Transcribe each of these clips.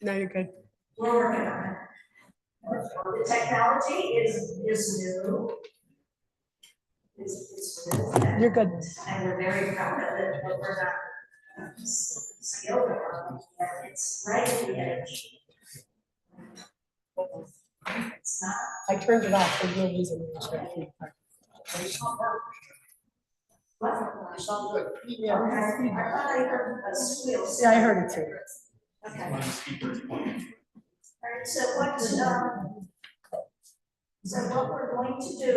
No, you're good. We're working on it. The technology is new. It's new. You're good. And we're very proud of it, but we're not skilled at it. It's right at the edge. It's not. I turned it off for no reason. What? Yeah. Okay. I thought I heard a squeal. Yeah, I heard it too. Okay. All right, so what we're going to do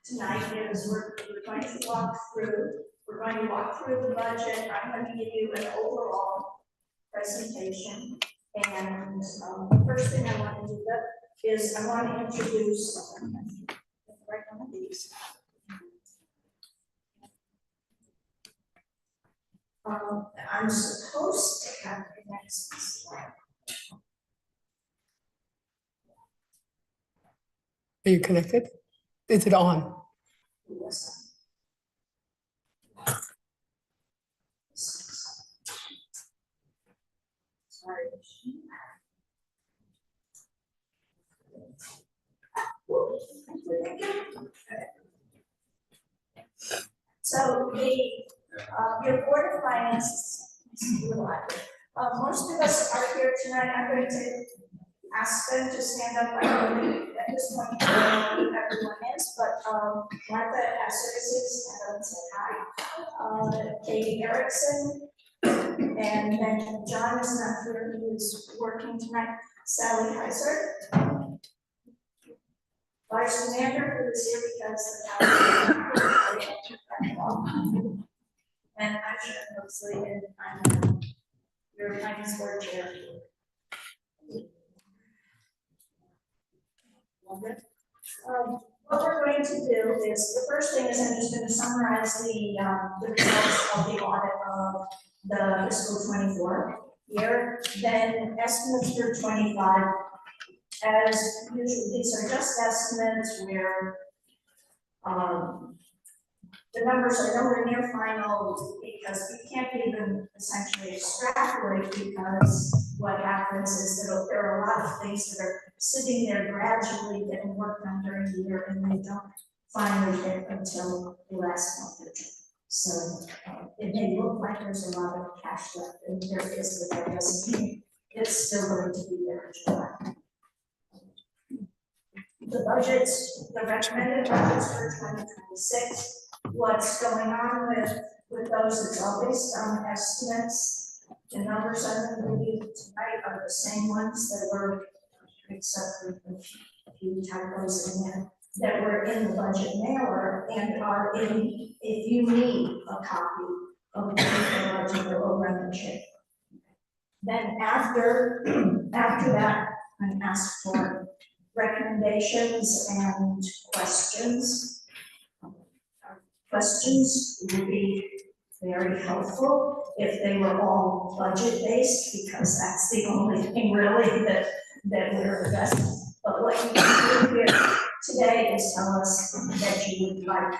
tonight is we're going to walk through the budget. I'm going to give you an overall presentation. And the first thing I want to do is I want to introduce right one of these. I'm supposed to have the next slide. Are you connected? Is it on? Yes. Sorry. So your Board of Finance, most of us are here tonight. I'm going to ask them to stand up. I believe at this point, I don't know who everyone is, but Martha at Services, said hi. Katie Erickson, and then John is not here, he is working tonight. Sally Heiser. Vice Commander, who is here because and I should mostly, and I'm your finance board chair. What we're going to do is, the first thing is I'm just going to summarize the results of the audit of the fiscal 24 year, then estimates for 25. As usual, these are just estimates where the numbers are nowhere near final because we can't even essentially extrapolate, because what happens is that there are a lot of things that are sitting there gradually getting worked on during the year, and they don't finally hit until the last month. So it may look like there's a lot of cash left, and there is, but that doesn't mean it's still going to be there in July. The budgets, the recommended budgets for 2026, what's going on with those, it's all based on estimates. The numbers I'm going to give you tonight are the same ones that were, except for a few typos in there, that were in the budget mailer and are in, if you need a copy of the budget, that will run the check. Then after that, I'm asked for recommendations and questions. Questions would be very helpful if they were all budget based, because that's the only thing really that we're addressing. But what you can do here today is tell us that you would like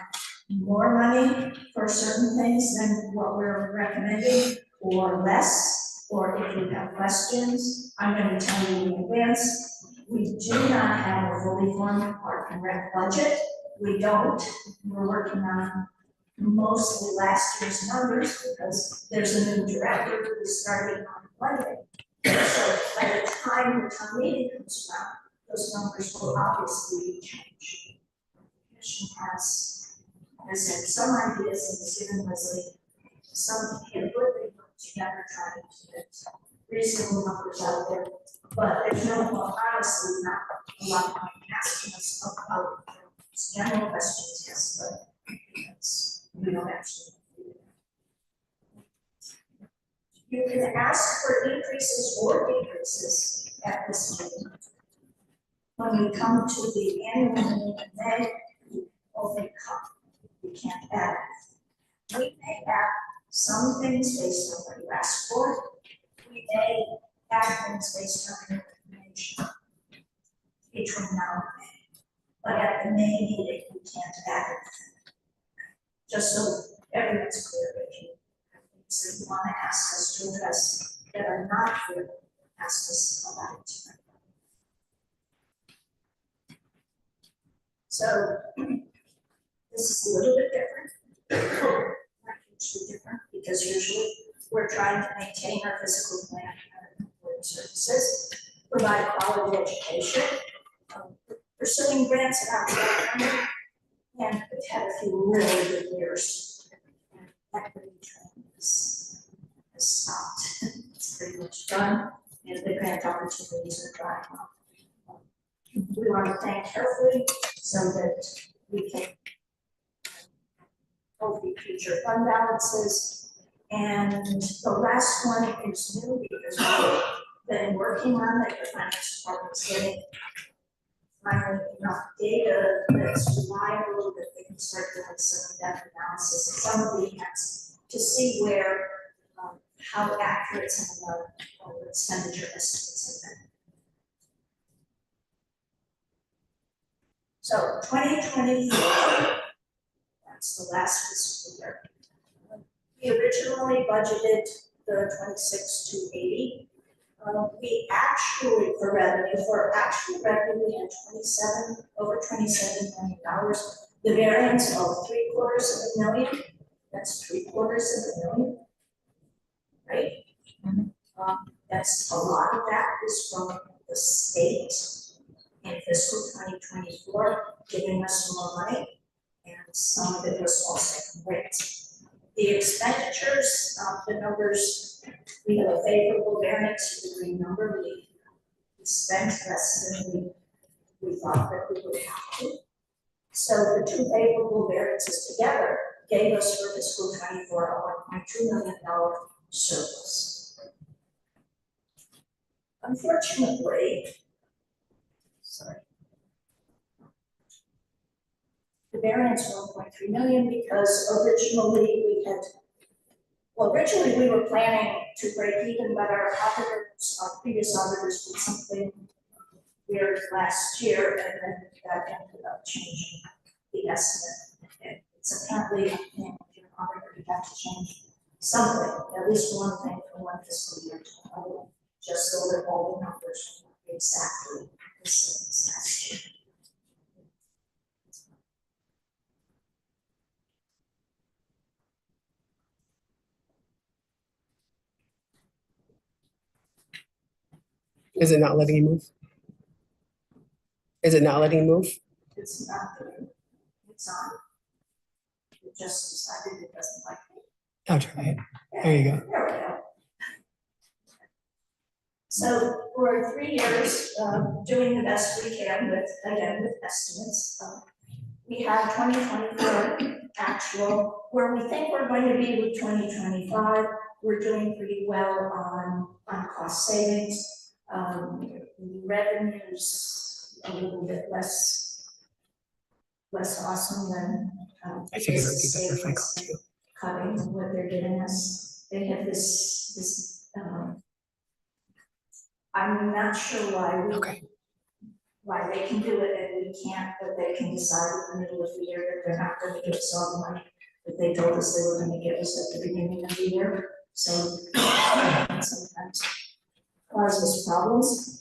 more money for certain things than what we're recommending, or less, or if you have questions, I'm going to tell you in advance. We do not have a fully formed Park and Rec budget. We don't. We're working on mostly last year's numbers because there's a new director who's starting on Monday. So by the time the town meeting comes around, those numbers will obviously change. The commission has said some ideas and has given Leslie some input they put together trying to get reasonable numbers out there. But there's no, honestly, not a lot of asking us about general questions, yes, but because we don't actually do that. You can ask for increases or decreases at this meeting. When we come to the annual meeting, then you only come. You can't add. We may add some things based on what you ask for. We may add things based on your information between now and then. But at the May meeting, we can't add it. Just so everyone's clear, if you have things that you want to ask us to address that are not here asked us about it. So this is a little bit different, not hugely different, because usually we're trying to maintain our physical plant and important services, provide quality education, pursuing grants and outside funding, and we've had a few really good years. And equity training has stopped. It's pretty much done, and the grant opportunities are drying up. We want to think carefully so that we can healthy future fund balances. And the last one is new because we've been working on it, the finance department's getting finally enough data that's reliable that they can start doing some in-depth analysis of some of the accounts to see where, how accurate some of the expenditure estimates have been. So 2024, that's the last fiscal year. We originally budgeted the 26 to 80. We actually, for actual revenue, we had over $27 million. The variance of $750,000, that's $750,000, right? That's a lot of that is from the state in fiscal 2024, giving us more money, and some of it was also from rates. The expenditures, the numbers, we have a favorable variance to the green number. We spent less than we thought that we would have to. So the two favorable variances together gave us for fiscal 24 a $1.2 million surplus. Unfortunately, the variance 1.3 million because originally we were planning to break even, but our previous auditors did something weird last year, and then that ended up changing the estimate. It's apparently, your auditor, you have to change something, at least one thing from one fiscal year to another, just so that all the numbers are exactly the same as last year. Is it not letting you move? Is it not letting you move? It's not doing, it's on. It just decided it doesn't like me. I'll try it. There you go. There we go. So for 3 years, doing the best we can with estimates. We have 2024 actual, where we think we're going to be with 2025. We're doing pretty well on cost savings. Revenues a little bit less awesome than I figured it would be better if I called you. cutting what they're giving us. They have this I'm not sure why they can do it and we can't, but they can decide in the middle of the year that they're not going to give us all the money that they told us they were going to give us at the beginning of the year. So sometimes causes problems.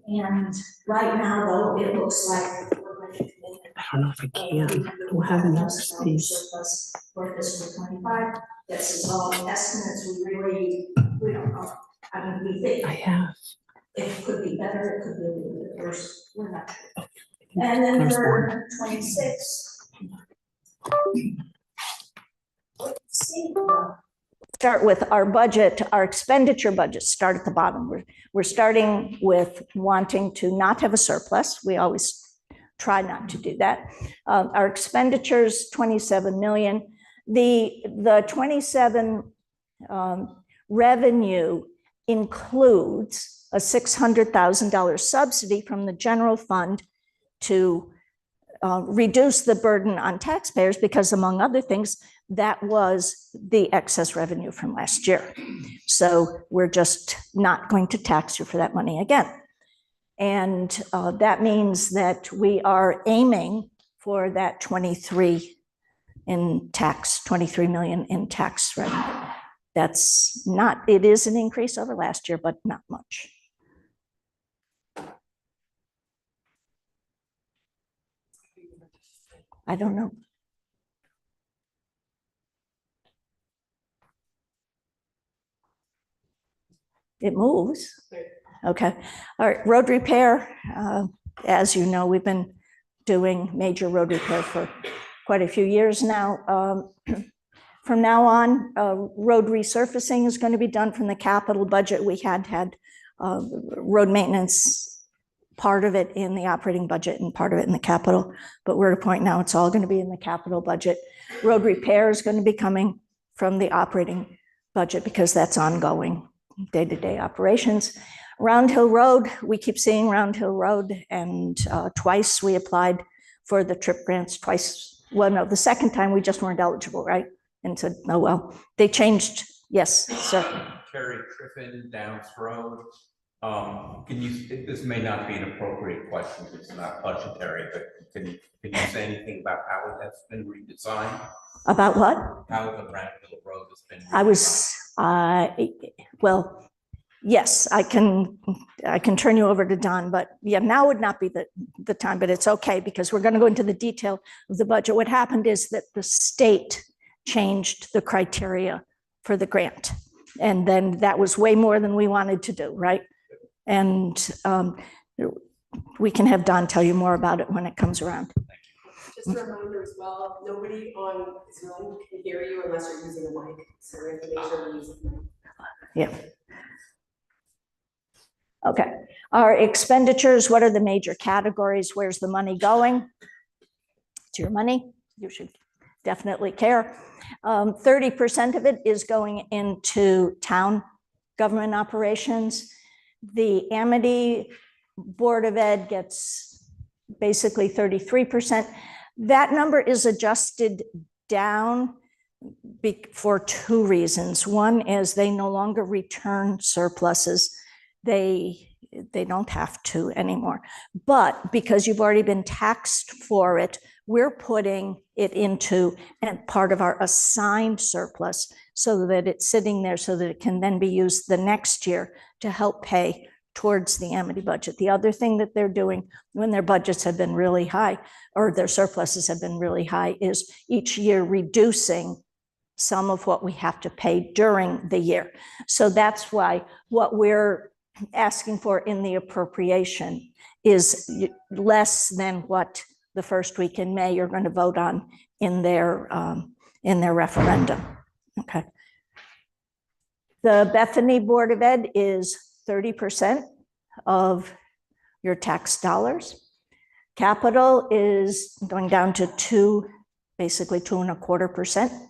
And right now, though, it looks like we're going to come in. I don't know if I can. I don't have enough space. Surplus for fiscal 25. This is all estimates. We don't know. I mean, we think I have. it could be better, it could be a little bit worse. We're not sure. And then for 26. Start with our budget, our expenditure budgets start at the bottom. We're starting with wanting to not have a surplus. We always try not to do that. Our expenditures, 27 million. The 27 revenue includes a $600,000 subsidy from the general fund to reduce the burden on taxpayers because, among other things, that was the excess revenue from last year. So we're just not going to tax you for that money again. And that means that we are aiming for that 23 million in tax revenue. That's not, it is an increase over last year, but not much. I don't know. It moves. Okay. All right. Road repair. As you know, we've been doing major road repair for quite a few years now. From now on, road resurfacing is going to be done from the capital budget. We had road maintenance, part of it in the operating budget and part of it in the capital, but we're at a point now it's all going to be in the capital budget. Road repair is going to be coming from the operating budget because that's ongoing day-to-day operations. Round Hill Road, we keep seeing Round Hill Road, and twice we applied for the TRIP grants, twice. Well, no, the second time we just weren't eligible, right? And said, oh, well, they changed. Yes, sir. Terry Triffin, Downs Road. Can you, this may not be an appropriate question, it's not budgetary, but can you say anything about how it has been redesigned? About what? How the Round Hill Road has been redesigned? Well, yes, I can turn you over to Don, but yeah, now would not be the time, but it's okay because we're going to go into the detail of the budget. What happened is that the state changed the criteria for the grant. And then that was way more than we wanted to do, right? And we can have Don tell you more about it when it comes around. Just a reminder as well, nobody on Zoom can hear you unless you're using a mic. So we have to make sure we're using the mic. Yeah. Okay. Our expenditures, what are the major categories? Where's the money going? It's your money. You should definitely care. 30% of it is going into town government operations. The Amity Board of Ed gets basically 33%. That number is adjusted down for two reasons. One is they no longer return surpluses. They don't have to anymore. But because you've already been taxed for it, we're putting it into part of our assigned surplus so that it's sitting there so that it can then be used the next year to help pay towards the Amity budget. The other thing that they're doing when their budgets have been really high or their surpluses have been really high is each year reducing some of what we have to pay during the year. So that's why what we're asking for in the appropriation is less than what the first week in May you're going to vote on in their referendum. Okay. The Bethany Board of Ed is 30% of your tax dollars. Capital is going down to basically 2.25%.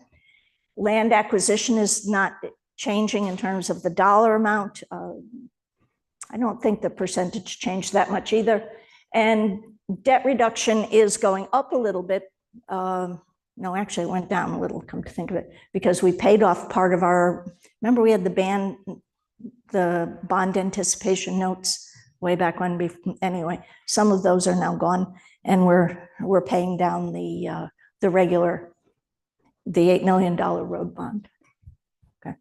Land acquisition is not changing in terms of the dollar amount. I don't think the percentage changed that much either. And debt reduction is going up a little bit. No, actually it went down a little, come to think of it, because we paid off part of our, remember we had the bond anticipation notes way back when, anyway, some of those are now gone and we're paying down the regular, the $8 million road bond. Okay.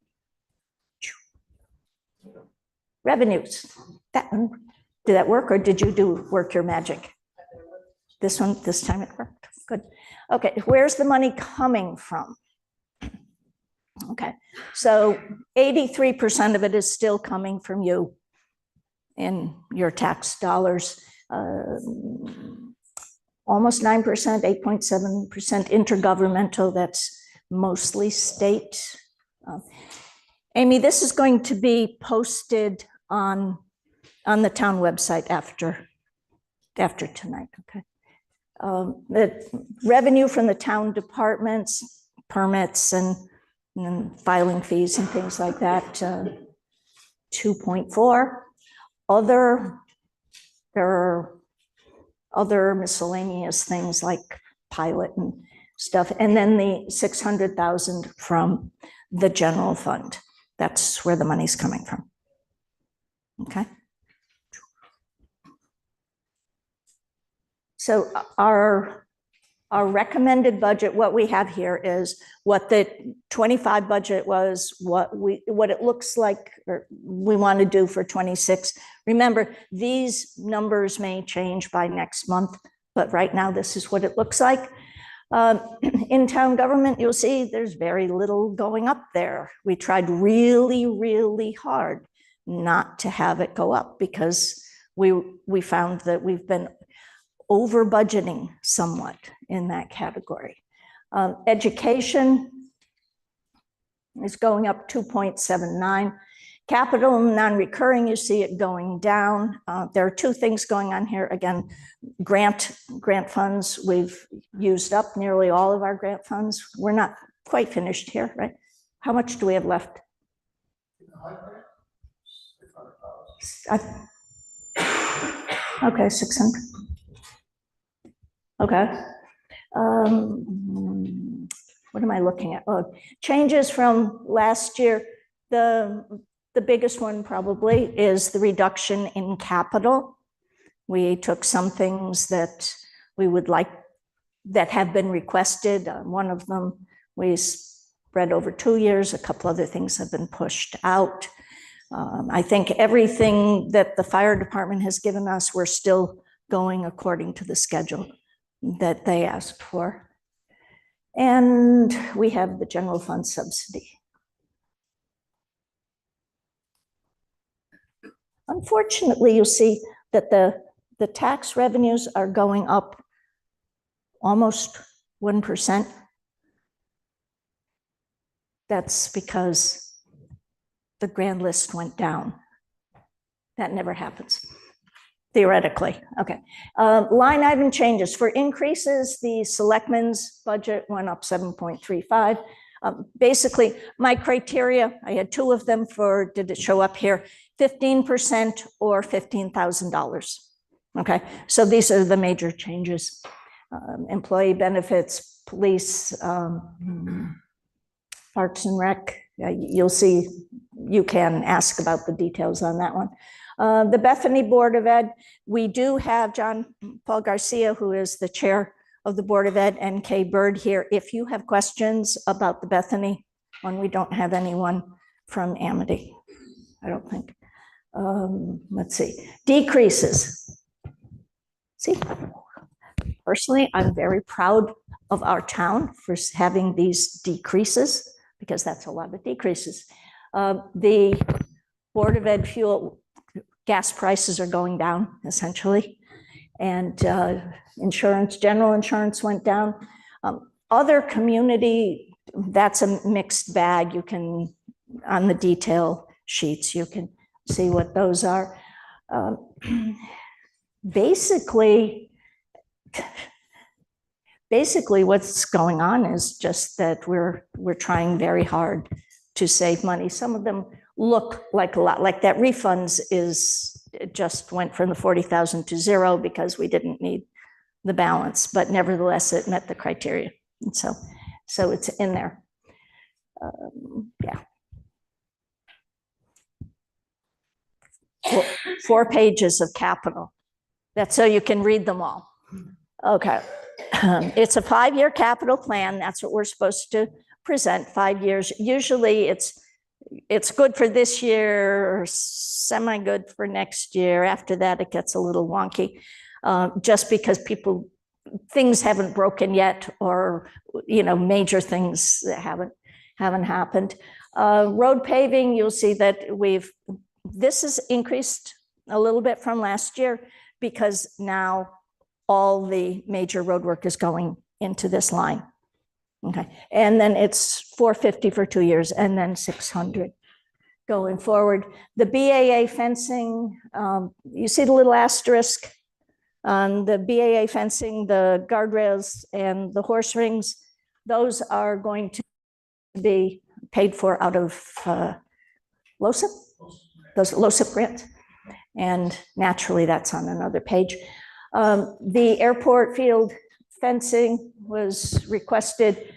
Revenues, did that work or did you work your magic? This time it worked, good. Okay, where's the money coming from? Okay, so 83% of it is still coming from you in your tax dollars. Almost 9%, 8.7% intergovernmental, that's mostly state. Amy, this is going to be posted on the town website after tonight, okay? The revenue from the town departments, permits and filing fees and things like that, 2.4. There are other miscellaneous things like pilot and stuff, and then the 600,000 from the general fund. That's where the money's coming from. Okay. So our Our recommended budget, what we have here is what the 25 budget was, what it looks like, or we want to do for 26. Remember, these numbers may change by next month, but right now this is what it looks like. In town government, you'll see there's very little going up there. We tried really, really hard not to have it go up because we found that we've been over budgeting somewhat in that category. Education is going up 2.79. Capital non-recurring, you see it going down. There are two things going on here. Again, grant funds, we've used up nearly all of our grant funds. We're not quite finished here, right? How much do we have left? Okay, 600. Okay. What am I looking at? Oh, changes from last year. The biggest one probably is the reduction in capital. We took some things that we would like that have been requested. One of them we spread over 2 years. A couple other things have been pushed out. I think everything that the fire department has given us, we're still going according to the schedule that they asked for. And we have the general fund subsidy. Unfortunately, you see that the tax revenues are going up almost 1%. That's because the grand list went down. That never happens, theoretically. Okay. Line item changes. For increases, the selectmen's budget went up 7.35. Basically, my criteria, I had two of them for, did it show up here? 15% or $15,000. Okay, so these are the major changes. Employee benefits, police, Parks and Rec. You'll see, you can ask about the details on that one. The Bethany Board of Ed, we do have John Paul Garcia, who is the chair of the Board of Ed, and Kay Bird here. If you have questions about the Bethany one, we don't have anyone from Amity, I don't think. Let's see, decreases. See, personally, I'm very proud of our town for having these decreases, because that's a lot of decreases. The Board of Ed fuel, gas prices are going down essentially, and insurance, general insurance went down. Other community, that's a mixed bag. You can, on the detail sheets, you can see what those are. Basically, what's going on is just that we're trying very hard to save money. Some of them look like a lot, like that refunds it just went from the 40,000 to 0 because we didn't need the balance, but nevertheless, it met the criteria. And so it's in there. Yeah. 4 pages of capital. That's so you can read them all. Okay. It's a 5-year capital plan. That's what we're supposed to present, 5 years. Usually it's good for this year, semi-good for next year. After that, it gets a little wonky, just because things haven't broken yet, or major things that haven't happened. Road paving, you'll see that this has increased a little bit from last year because now all the major road work is going into this line. Okay, and then it's $450 for 2 years, and then $600 going forward. The BAA fencing, you see the little asterisk on the BAA fencing, the guardrails and the horse rings. Those are going to be paid for out of LoSiP, those LoSiP grants, and naturally that's on another page. The airport field fencing was requested.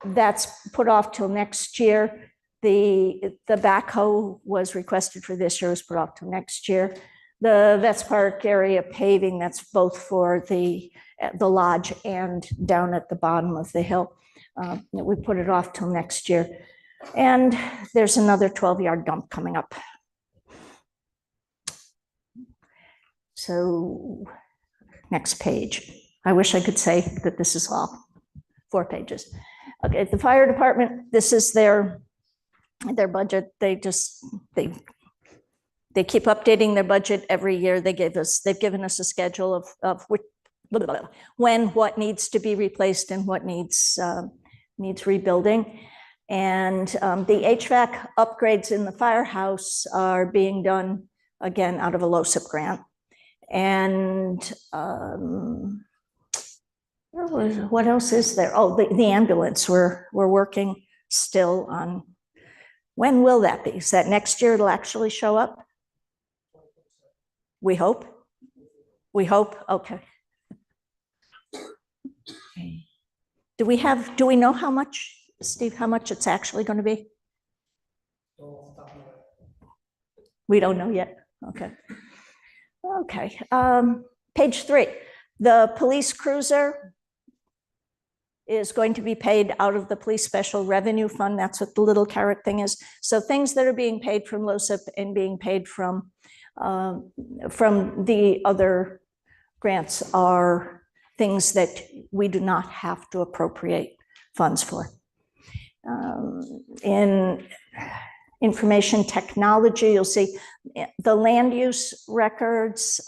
That's put off till next year. The backhoe was requested for this year, was put off till next year. The Vets Park area paving, that's both for the lodge and down at the bottom of the hill. We put it off till next year. And there's another 12-yard dump coming up. So next page. I wish I could say that this is all 4 pages. Okay, the fire department, this is their budget. They keep updating their budget every year. They've given us a schedule of when what needs to be replaced and what needs rebuilding. And the HVAC upgrades in the firehouse are being done again out of a LoSiP grant. And what else is there? Oh, the ambulance. We're working still on. When will that be? Is that next year it'll actually show up? We hope. We hope. Okay. Do we know how much, Steve, how much it's actually going to be? We don't know yet. Okay. Okay. Page 3. The police cruiser is going to be paid out of the police special revenue fund. That's what the little carrot thing is. So things that are being paid from LoSiP and being paid from the other grants are things that we do not have to appropriate funds for. In information technology, you'll see the land use records,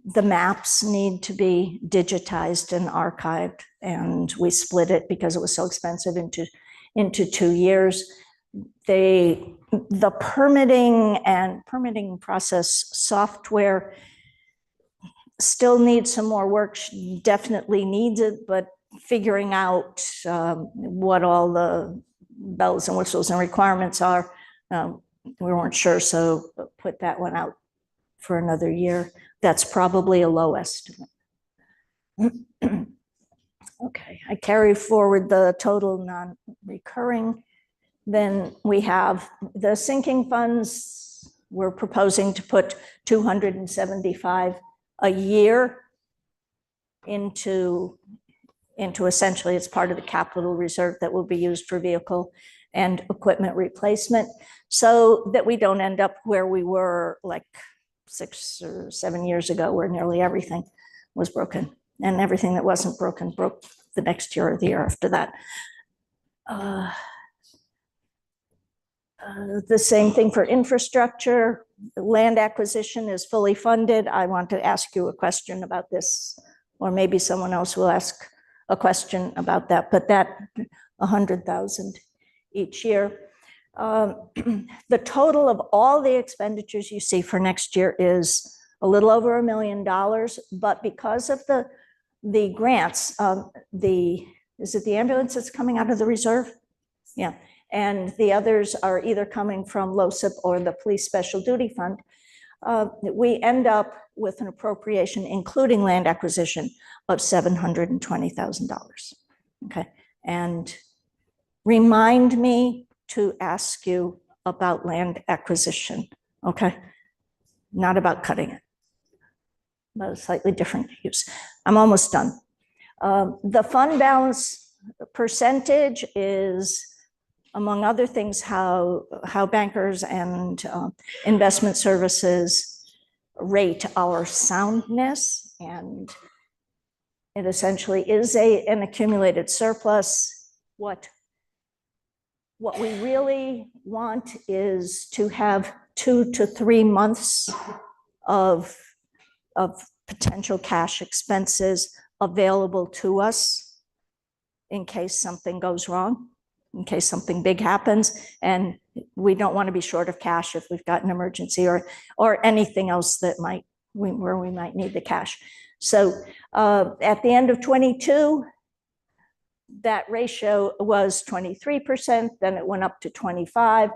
the maps need to be digitized and archived, and we split it because it was so expensive into 2 years. The permitting process software still needs some more work, definitely needs it, but figuring out what all the bells and whistles and requirements are, we weren't sure, so put that one out for another year. That's probably a low estimate. Okay, I carry forward the total non-recurring. Then we have the sinking funds. We're proposing to put 275 a year into essentially, it's part of the capital reserve that will be used for vehicle and equipment replacement, so that we don't end up where we were like 6 or 7 years ago, where nearly everything was broken, and everything that wasn't broken broke the next year or the year after that. The same thing for infrastructure. Land acquisition is fully funded. I want to ask you a question about this, or maybe someone else will ask a question about that, but that 100,000 each year. The total of all the expenditures you see for next year is a little over $1 million, but because of the grants, is it the ambulance that's coming out of the reserve? Yeah, and the others are either coming from LoSiP or the police special duty fund. We end up with an appropriation, including land acquisition, of $720,000. Okay, and remind me to ask you about land acquisition, okay? Not about cutting it, but a slightly different use. I'm almost done. The fund balance percentage is, among other things, how bankers and investment services rate our soundness, and it essentially is an accumulated surplus. What we really want is to have 2 to 3 months of potential cash expenses available to us in case something goes wrong, in case something big happens, and we don't want to be short of cash if we've got an emergency or anything else that where we might need the cash. So at the end of 22, that ratio was 23%, then it went up to 25.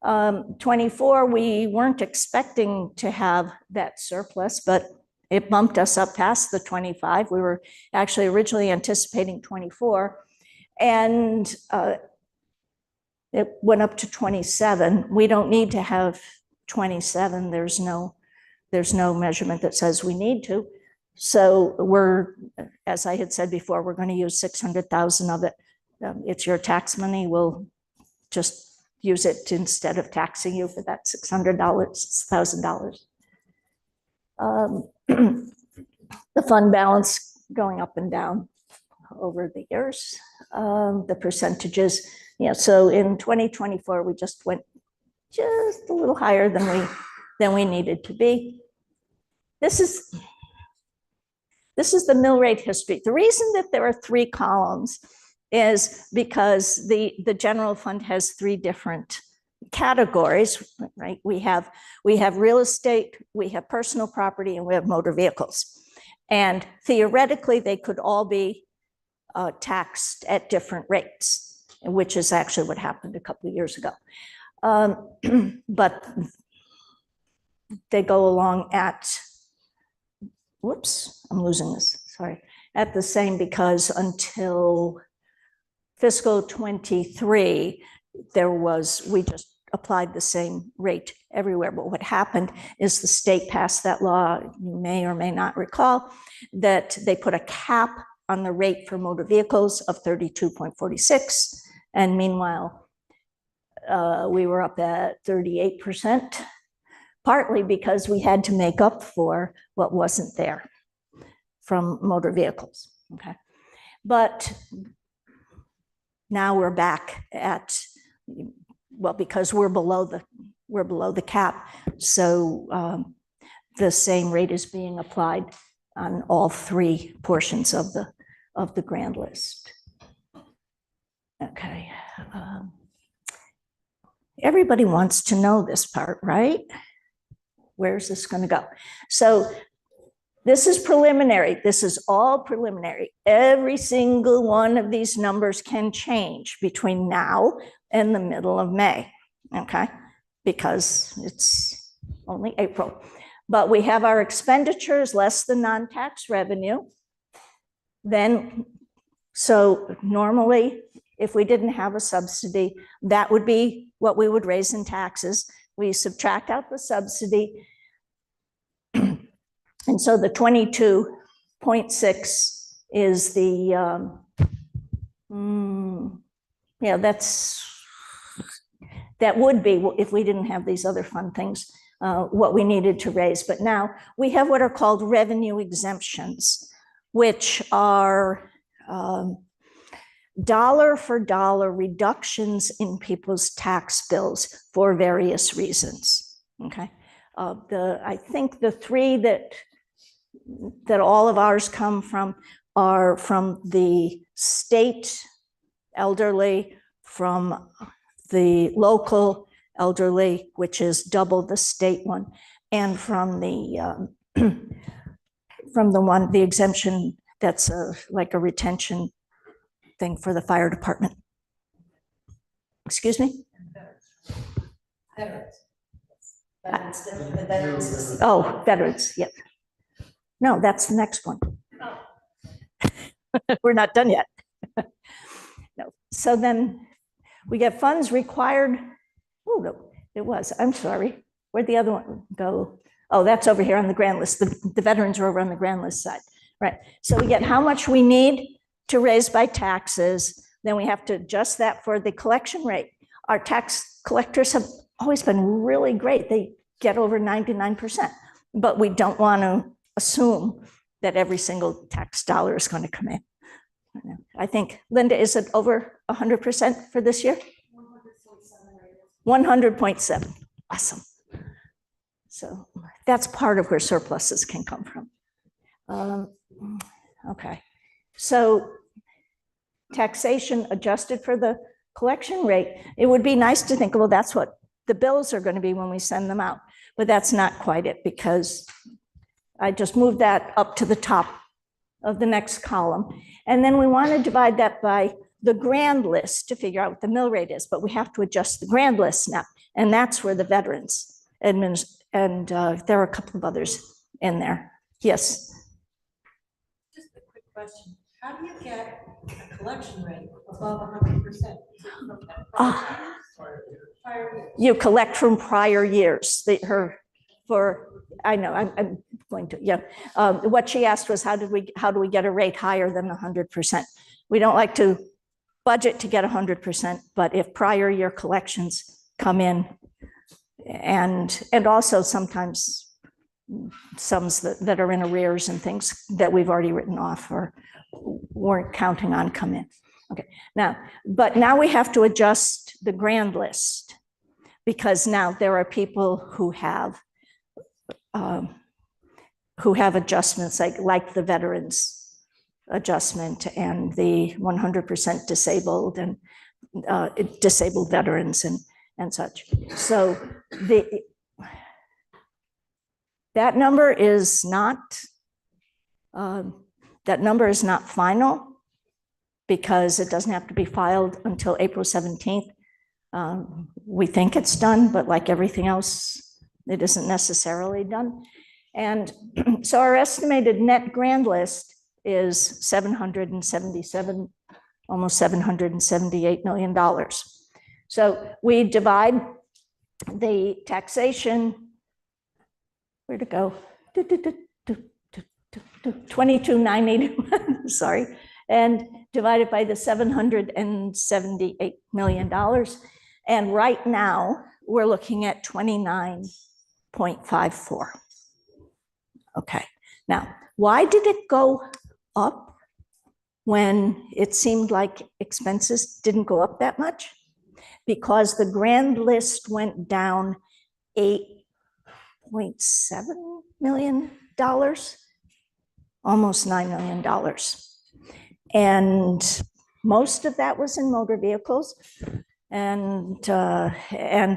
24, we weren't expecting to have that surplus, but it bumped us up past the 25. We were actually originally anticipating 24, and it went up to 27. We don't need to have 27. There's no There's no measurement that says we need to. So we're, as I had said before, we're going to use 600,000 of it. It's your tax money. We'll just use it instead of taxing you for that $600,000. The fund balance going up and down over the years. The percentages, so in 2024, we just went just a little higher than we needed to be. This is the mill rate history. The reason that there are 3 columns is because the general fund has 3 different categories, right? We have real estate, we have personal property, and we have motor vehicles. And theoretically, they could all be taxed at different rates, which is actually what happened a couple of years ago. But they go along at, whoops, I'm losing this, sorry, at the same, because until fiscal 23, we just applied the same rate everywhere. But what happened is the state passed that law, you may or may not recall, that they put a cap on the rate for motor vehicles of 32.46. And meanwhile, we were up at 38%, partly because we had to make up for what wasn't there from motor vehicles, okay? But now we're back at, well, because we're below the cap, so the same rate is being applied on all 3 portions of the grand list. Okay. Everybody wants to know this part, right? Where's this going to go? So this is preliminary. This is all preliminary. Every single one of these numbers can change between now and the middle of May, okay? Because it's only April. But we have our expenditures less the non-tax revenue. Then, so normally, if we didn't have a subsidy, that would be what we would raise in taxes. We subtract out the subsidy. And so the 22.6 is the, that would be, if we didn't have these other fun things, what we needed to raise. But now we have what are called revenue exemptions, which are dollar for dollar reductions in people's tax bills for various reasons, okay? I think the 3 that all of ours come from are from the state elderly, from the local elderly, which is double the state one, and from the the exemption that's like a retention thing for the fire department. Excuse me? Veterans. Oh, veterans, yep. No, that's the next one. Oh. We're not done yet. No. So then we get funds required. Oh, no, it was. I'm sorry. Where'd the other one go? Oh, that's over here on the grand list. The veterans are over on the grand list side. Right. So we get how much we need to raise by taxes. Then we have to adjust that for the collection rate. Our tax collectors have always been really great. They get over 99%, but we don't want to assume that every single tax dollar is going to come in. I think, Linda, is it over 100% for this year? 100.7. Awesome. So that's part of where surpluses can come from. Okay. So taxation adjusted for the collection rate, it would be nice to think, well, that's what the bills are going to be when we send them out. But that's not quite it, because I just moved that up to the top of the next column. And then we want to divide that by the grand list to figure out what the mill rate is, but we have to adjust the grand list now. And that's where the veterans and there are a couple of others in there. Yes. Just a quick question. How do you get a collection rate above 100%? You collect from prior years. I know, I'm going to, yeah. What she asked was, how do we get a rate higher than 100%? We don't like to budget to get 100%, but if prior year collections come in, and also sometimes sums that are in arrears and things that we've already written off or weren't counting on come in. Okay, but now we have to adjust the grand list, because now there are people who have adjustments like the veterans adjustment and the 100% disabled and disabled veterans and such. So that number is not final, because it doesn't have to be filed until April 17th. We think it's done, but like everything else, it isn't necessarily done. And so our estimated net grand list is $777, almost $778 million. So we divide the taxation, where'd it go? 22,981, sorry, and divide it by the $778 million. And right now, we're looking at 29.54. Okay, now, why did it go up when it seemed like expenses didn't go up that much? Because the grand list went down $8.7 million, almost $9 million. And most of that was in motor vehicles and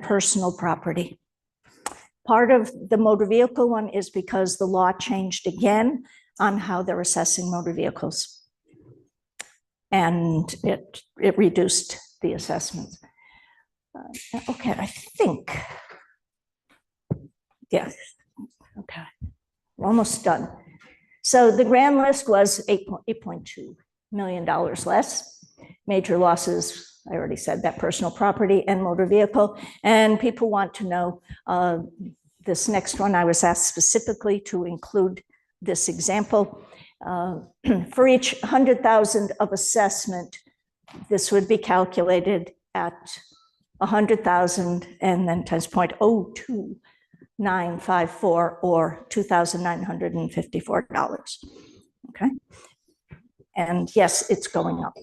personal property. Part of the motor vehicle one is because the law changed again on how they're assessing motor vehicles. And it reduced the assessments. Okay, I think, yeah, okay, we're almost done. So the grand list was $8.2 million less. Major losses, I already said that, personal property and motor vehicle. And people want to know, this next one, I was asked specifically to include this example. For each 100,000 of assessment, this would be calculated at 100,000 and then times 0.02954 or $2,954. Okay. And yes, it's going up.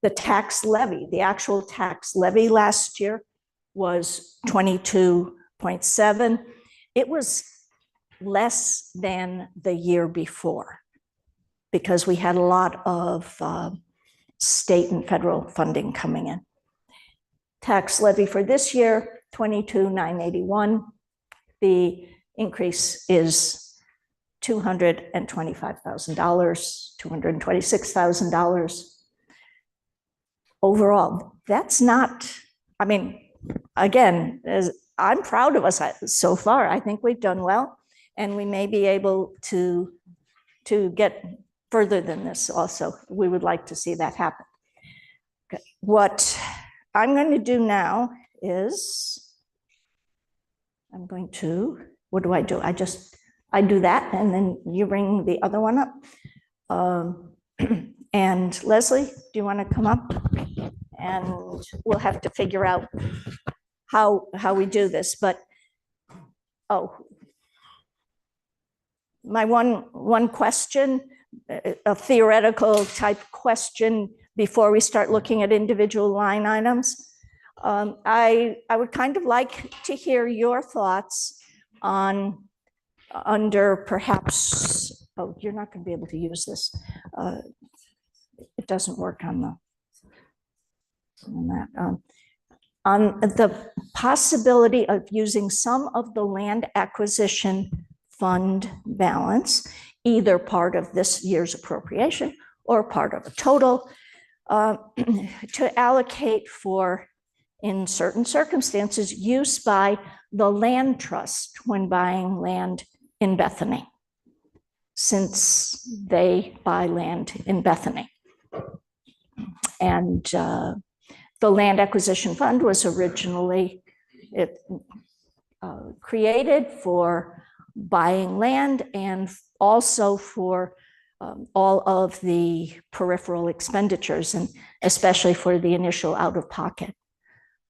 The tax levy, the actual tax levy last year was 22.7. It was less than the year before because we had a lot of state and federal funding coming in. Tax levy for this year, 22,981. The increase is $225,000, $226,000. Overall, that's not, I mean, again, I'm proud of us so far. I think we've done well, and we may be able to get further than this also. We would like to see that happen. Okay. What I'm going to do now is, I'm going to, what do? I do that, and then you bring the other one up. And Leslie, do you want to come up? And we'll have to figure out how we do this. But, oh, my one question, a theoretical type question before we start looking at individual line items. I would kind of like to hear your thoughts on under perhaps, oh, you're not going to be able to use this. It doesn't work on the possibility of using some of the land acquisition fund balance, either part of this year's appropriation or part of a total, to allocate for, in certain circumstances, use by the land trust when buying land in Bethany, since they buy land in Bethany. And the land acquisition fund was originally created for buying land and also for all of the peripheral expenditures, and especially for the initial out-of-pocket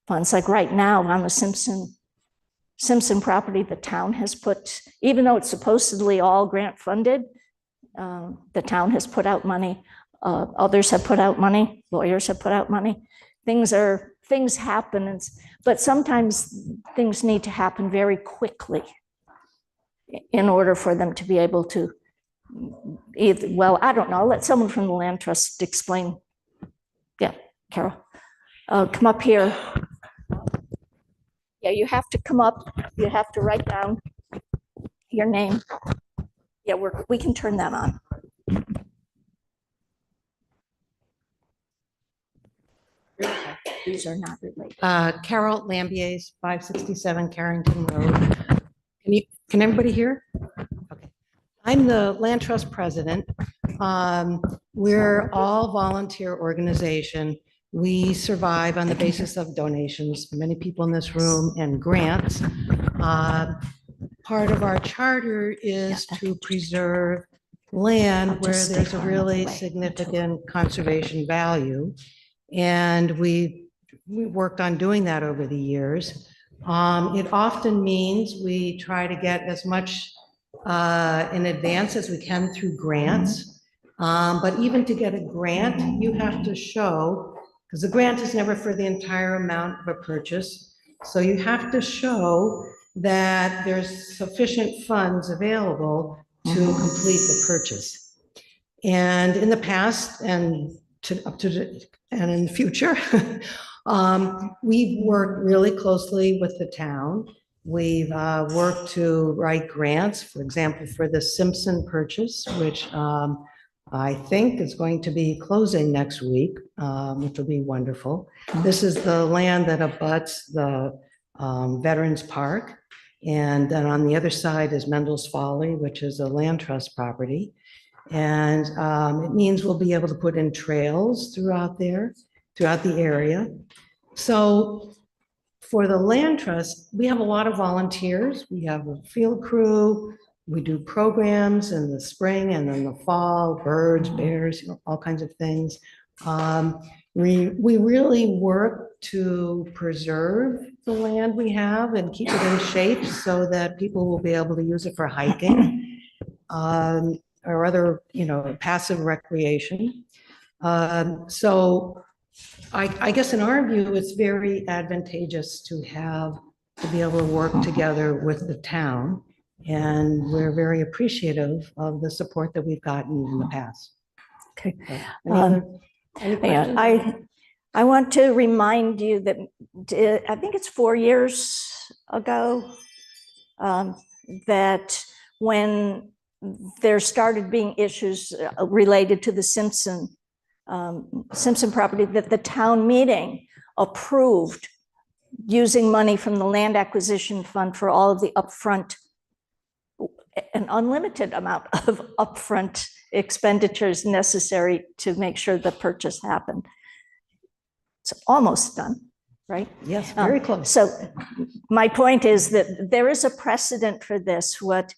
funds. Like right now on the Simpson property, the town has put, even though it's supposedly all grant funded, the town has put out money. Others have put out money. Lawyers have put out money. Things happen, but sometimes things need to happen very quickly in order for them to be able to either, well, I don't know, I'll let someone from the land trust explain. Yeah, Carol, come up here. Yeah, you have to come up, you have to write down your name. Yeah, we can turn that on. These are not related. Carol Lambiers, 567 Carrington Road. Can everybody hear? Okay. I'm the Land Trust President. We're all volunteer organization. We survive on the basis of donations, many people in this room, and grants. Part of our charter is to preserve land where there's a really significant conservation value. And we worked on doing that over the years. It often means we try to get as much in advance as we can through grants. But even to get a grant, you have to show, because the grant is never for the entire amount of a purchase. So you have to show that there's sufficient funds available to complete the purchase. And in the past and in the future, we've worked really closely with the town. We've worked to write grants, for example, for the Simpson purchase, which I think is going to be closing next week, which will be wonderful. This is the land that abuts the Veterans Park. And then on the other side is Mendel's Folly, which is a land trust property. And it means we'll be able to put in trails throughout there, throughout the area. So for the land trust, we have a lot of volunteers. We have a field crew. We do programs in the spring and in the fall, birds, bears, all kinds of things. We really work to preserve the land we have and keep it in shape so that people will be able to use it for hiking or other, passive recreation. So I guess in our view, it's very advantageous to be able to work together with the town. And we're very appreciative of the support that we've gotten in the past. Okay. Any questions? I want to remind you that I think it's 4 years ago that when there started being issues related to the Simpson property, that the town meeting approved using money from the land acquisition fund for all of the upfront, an unlimited amount of upfront expenditures necessary to make sure the purchase happened. It's almost done, right? Yes, very close. So my point is that there is a precedent for this. What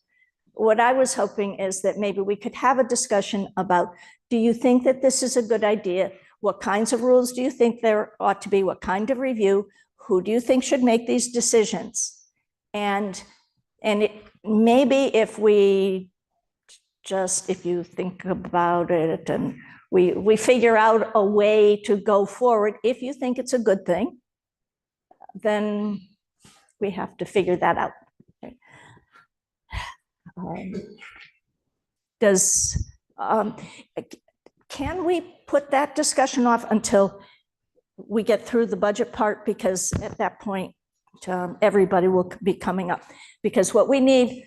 I was hoping is that maybe we could have a discussion about, do you think that this is a good idea? What kinds of rules do you think there ought to be? What kind of review? Who do you think should make these decisions? And maybe if you think about it and we figure out a way to go forward, if you think it's a good thing, then we have to figure that out. Can we put that discussion off until we get through the budget part? Because at that point, everybody will be coming up. Because what we need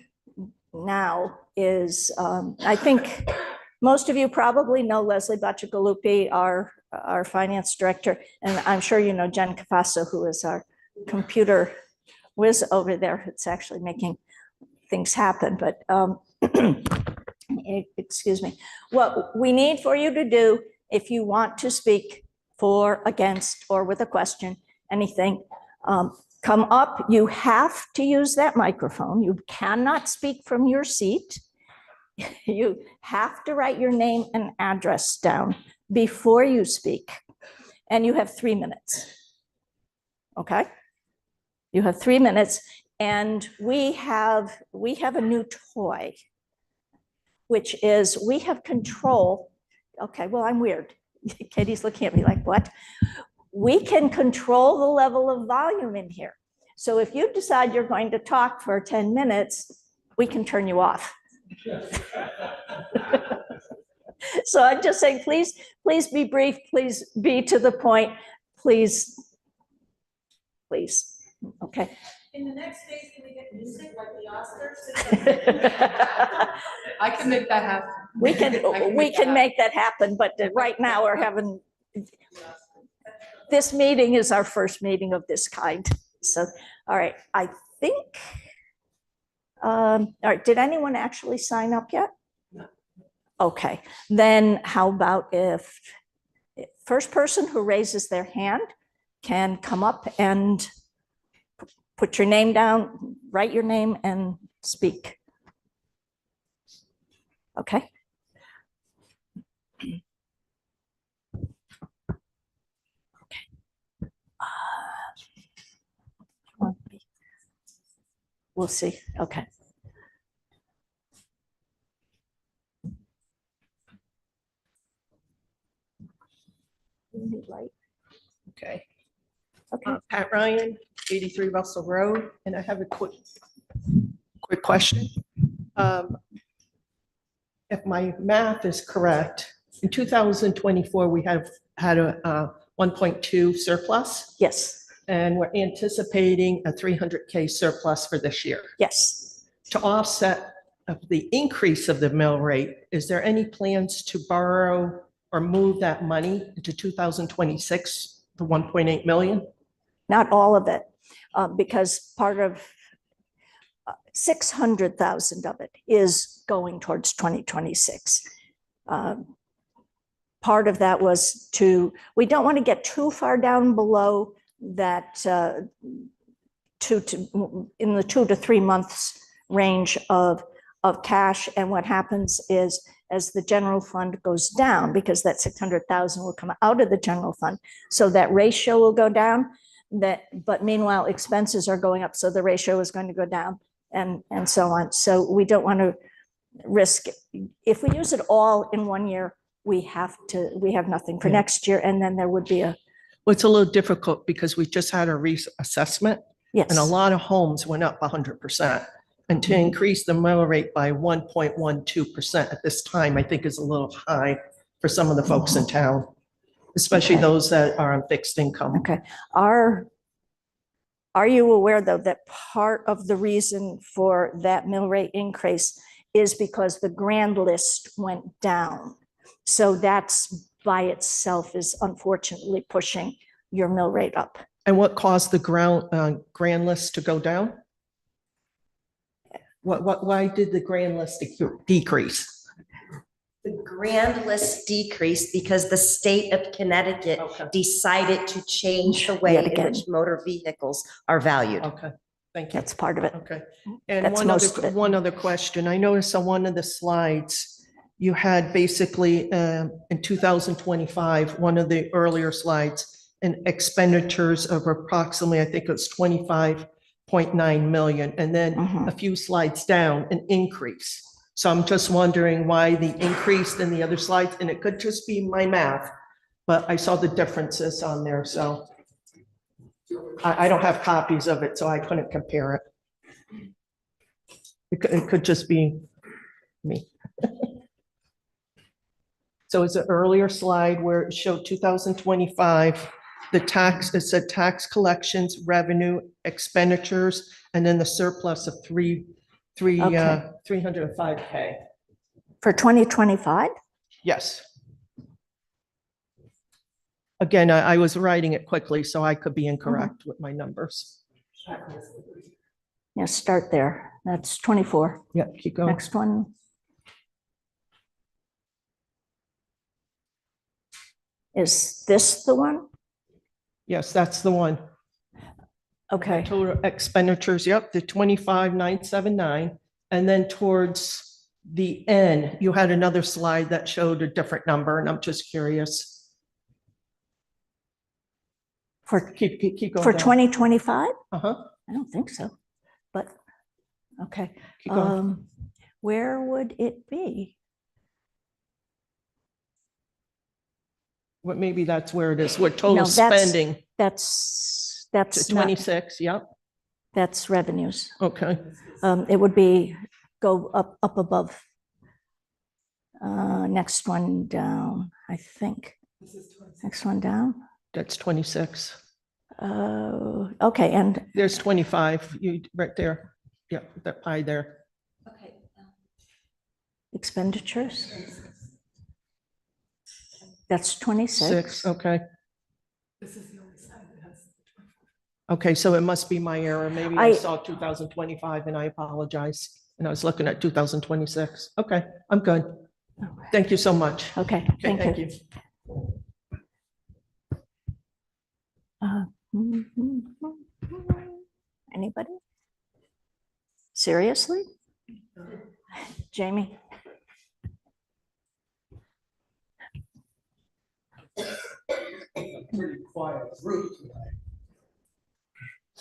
now is, I think most of you probably know Leslie Bacigalupi, our finance director, and I'm sure you know Jen Cafasso, who is our computer whiz over there. It's actually making things happen, but excuse me. What we need for you to do, if you want to speak for, against, or with a question, anything, come up. You have to use that microphone. You cannot speak from your seat. You have to write your name and address down before you speak. And you have 3 minutes. Okay? You have 3 minutes. And we have a new toy, which is we have control. Okay, well, I'm weird. Katie's looking at me like, what? We can control the level of volume in here. So if you decide you're going to talk for 10 minutes, we can turn you off. So I'm just saying, please be brief, please be to the point, please. Okay. In the next phase, can we get music like the Oscars? I can make that happen. We can make that happen, but right now we're having, this meeting is our first meeting of this kind. So, all right, I think, all right, did anyone actually sign up yet? No. Okay, then how about if first person who raises their hand can come up and put your name down, write your name and speak. Okay. We'll see. Okay. Okay. Okay. Pat Ryan, 83 Russell Road, and I have a quick question. If my math is correct, in 2024, we had a 1.2 surplus, Yes. and we're anticipating a 300K surplus for this year. Yes. To offset of the increase of the mill rate, is there any plans to borrow or move that money into 2026, the 1.8 million? Not all of it, because part of 600,000 of it is going towards 2026. Part of that was we don't want to get too far down below that in the 2 to 3 months range of cash. And what happens is, as the general fund goes down, because that 600,000 will come out of the general fund, so that ratio will go down. But meanwhile, expenses are going up, so the ratio is going to go down, and so on. So we don't want to risk, if we use it all in 1 year, we have nothing for next year, and then there would be a. Well, it's a little difficult because we just had a reassessment. Yes. And a lot of homes went up 100%. And to increase the mill rate by 1.12% at this time, I think is a little high for some of the folks in town, especially those that are on fixed income. Okay. Are you aware, though, that part of the reason for that mill rate increase is because the grand list went down? So that's by itself is unfortunately pushing your mill rate up. And what caused the grand list to go down? Why did the grand list decrease? The grand list decreased because the state of Connecticut decided to change the way in which motor vehicles are valued. Okay, thank you. That's part of it. Okay. And one other question. I noticed on one of the slides, you had basically in 2025, one of the earlier slides, an expenditures of approximately, I think it was 25.9 million. And then a few slides down, an increase. So I'm just wondering why the increase in the other slides, and it could just be my math, but I saw the differences on there. So I don't have copies of it, so I couldn't compare it. It could just be me. So it's an earlier slide where it showed 2025, it said tax collections, revenue, expenditures, and then the surplus of 305K. For 2025? Yes. Again, I was writing it quickly, so I could be incorrect with my numbers. Yeah, start there. That's 24. Yeah, keep going. Next one. Is this the one? Yes, that's the one. Okay, Total expenditures, yep, the 25,979. And then towards the end, you had another slide that showed a different number, and I'm just curious. for, Keep going for down. 2025? Uh-huh, I don't think so, but, okay. keep going. Where would it be? Well, maybe that's where it is. What total No, that's- spending That's to not, 26, yep, that's revenues. okay. It would be, go up above. Next one down, I think. Next one down. That's 26. Okay, and There's 25, you, right there. Yeah, that pie there. Okay. expenditures. That's 26. 6, okay. Okay, so it must be my error. Maybe I I- saw 2025 and I apologize. And I was looking at 2026. Okay, I'm good. Thank you so much. Okay, Okay, thank you. Anybody? Seriously? Jamie? Pretty quiet group tonight.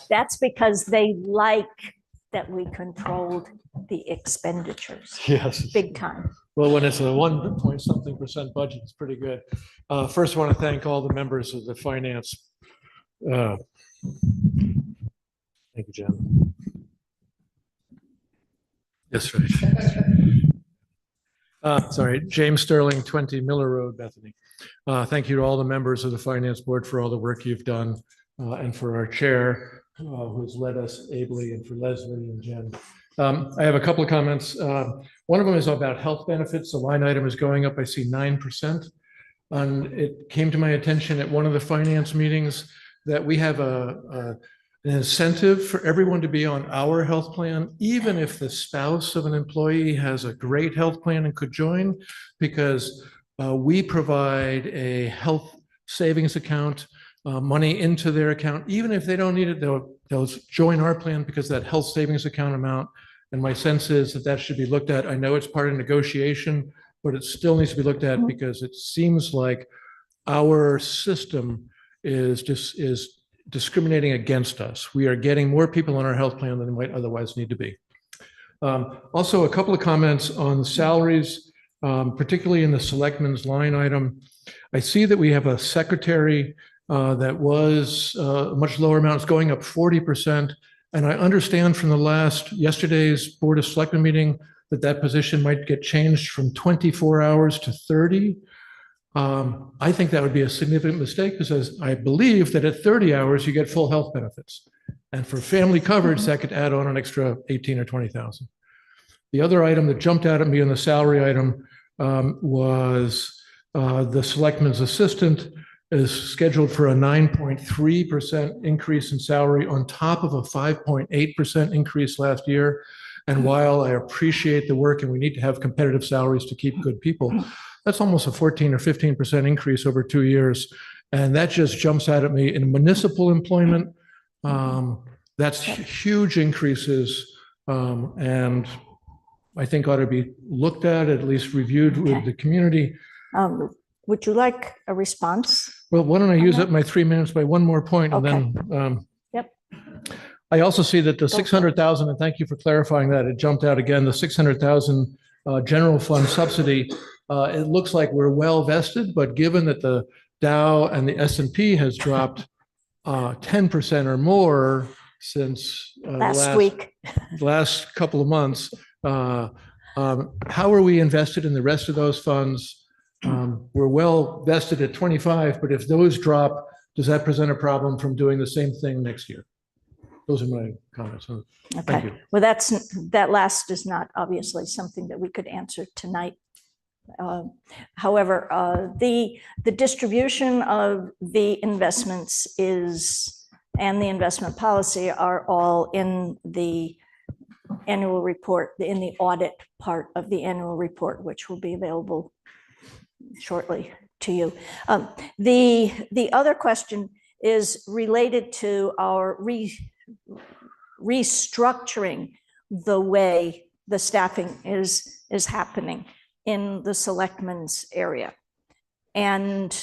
That's because they like that we controlled the expenditures Yes. big time. Well, when it's a 1 point something% budget, it's pretty good. First, I want to thank all the members of the finance. Thank you, Jen. Yes, right. Sorry, James Sterling, 20 Miller Road, Bethany. Thank you to all the members of the finance board for all the work you've done, and for our chair, who's led us ably, and for Leslie and Jen. I have a couple of comments. One of them is about health benefits. The line item is going up, I see 9%. And it came to my attention at one of the finance meetings that we have an incentive for everyone to be on our health plan, even if the spouse of an employee has a great health plan and could join, because we provide a health savings account, money into their account. Even if they don't need it, they'll join our plan because that health savings account amount. And my sense is that that should be looked at. I know it's part of negotiation, but it still needs to be looked at because it seems like our system is discriminating against us. We are getting more people on our health plan than might otherwise need to be. Also, a couple of comments on salaries, particularly in the selectmen's line item. I see that we have a secretary that was a much lower amount. It's going up 40%. And I understand from yesterday's Board of Selectmen meeting that that position might get changed from 24 hours to 30. I think that would be a significant mistake because I believe that at 30 hours, you get full health benefits. And for family coverage, that could add on an extra 18 or 20,000. The other item that jumped out at me in the salary item was the selectman's assistant is scheduled for a 9.3% increase in salary on top of a 5.8% increase last year. And while I appreciate the work and we need to have competitive salaries to keep good people, that's almost a 14 or 15% increase over 2 years. And that just jumps out at me. In municipal employment, that's huge increases. And I think ought to be looked at least reviewed with the community. Would you like a response? Well, why don't I use up my 3 minutes by one more point and then. Yep. I also see that the 600,000, and thank you for clarifying that, it jumped out again, the 600,000 general fund subsidy. It looks like we're well vested, but given that the Dow and the S&P has dropped 10% or more since week. the last couple of months, how are we invested in the rest of those funds? We're well vested at 25, but if those drop, does that present a problem from doing the same thing next year? Those are my comments. Thank Okay, you. well, that last is not obviously something that we could answer tonight. However, the distribution of the investments and the investment policy are all in the annual report, in the audit part of the annual report, which will be available shortly to you. The other question is related to our restructuring the way the staffing is happening in the selectmen's area. And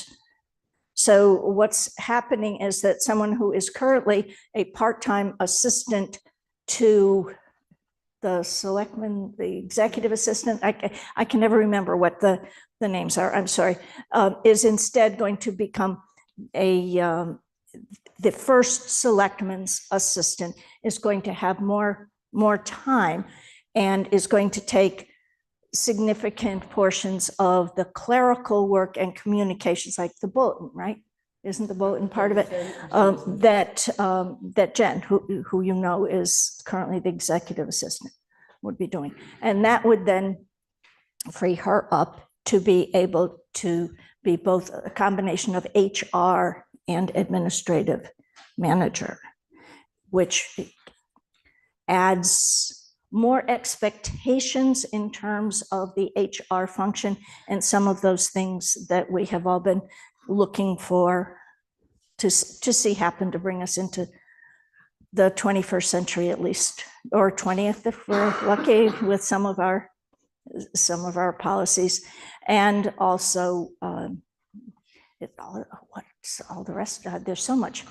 so what's happening is that someone who is currently a part-time assistant to the selectman, the executive assistant, I can never remember what the names are, I'm sorry, is instead going to become the first selectman's assistant, is going to have more time and is going to take significant portions of the clerical work and communications, like the bulletin, right? Isn't the bulletin part of it? That Jen, who you know is currently the executive assistant, would be doing. And that would then free her up to be able to be both a combination of HR and administrative manager, which adds more expectations in terms of the HR function and some of those things that we have all been looking for to see happen to bring us into the 21st century at least, or 20th if we're lucky with some of our policies. And also what's all the rest? There's so much.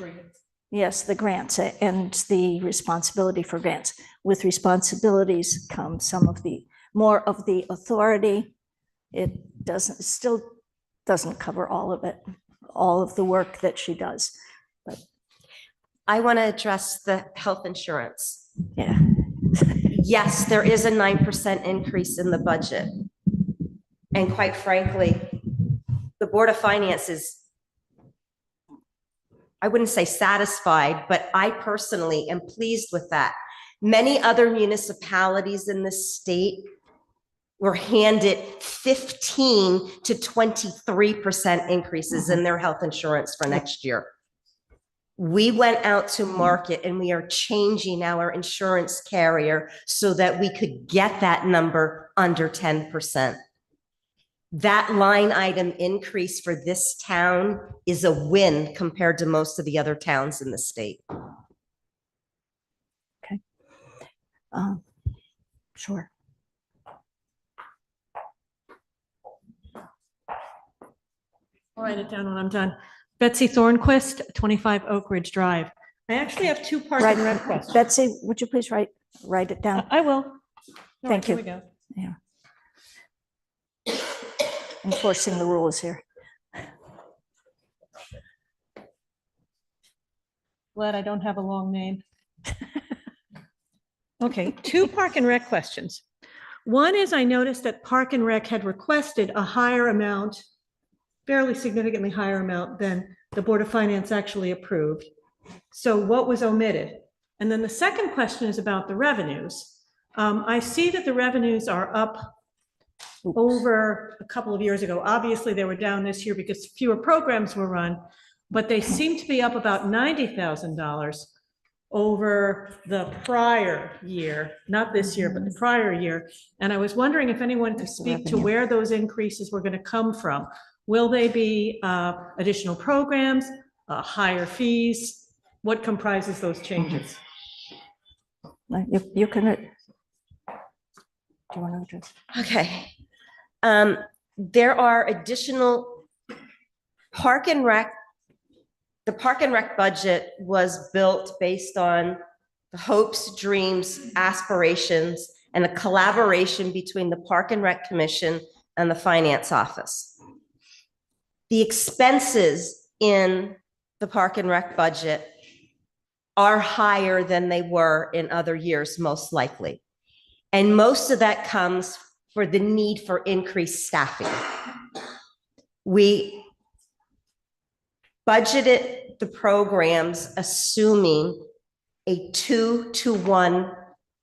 Yes, the grants and the responsibility for grants. With responsibilities comes some of the more of the authority. It still doesn't cover all of it, all of the work that she does. But I want to address the health insurance. yeah. Yes, there is a 9% increase in the budget. And quite frankly, the Board of Finance is, I wouldn't say satisfied, but I personally am pleased with that. Many other municipalities in the state were handed 15 to 23% increases in their health insurance for next year. We went out to market and we are changing our insurance carrier so that we could get that number under 10%. That line item increase for this town is a win compared to most of the other towns in the state. Okay. Sure. I'll write it down when I'm done. Betsy Thornquist, 25 Oak Ridge Drive. I actually have two park and rec questions. Betsy, would you please write it down? I will. All Thank you. Here we go. Yeah. Enforcing the rules here. Glad I don't have a long name. Okay, two park and rec questions. One is I noticed that Park and Rec had requested a higher amount, fairly significantly higher amount than the Board of Finance actually approved. So what was omitted? And then the second question is about the revenues. I see that the revenues are up over a couple of years ago. Obviously, they were down this year because fewer programs were run, but they seem to be up about $90,000 over the prior year, not this year, but the prior year. And I was wondering if anyone could speak to where those increases were going to come from. Will they be additional programs, higher fees? What comprises those changes? You can. Do you want to address? Okay. There are additional Park and Rec. The Park and Rec budget was built based on the hopes, dreams, aspirations, and a collaboration between the Park and Rec Commission and the Finance Office. The expenses in the Park and Rec budget are higher than they were in other years, most likely. And most of that comes for the need for increased staffing. We budgeted the programs assuming a 2-to-1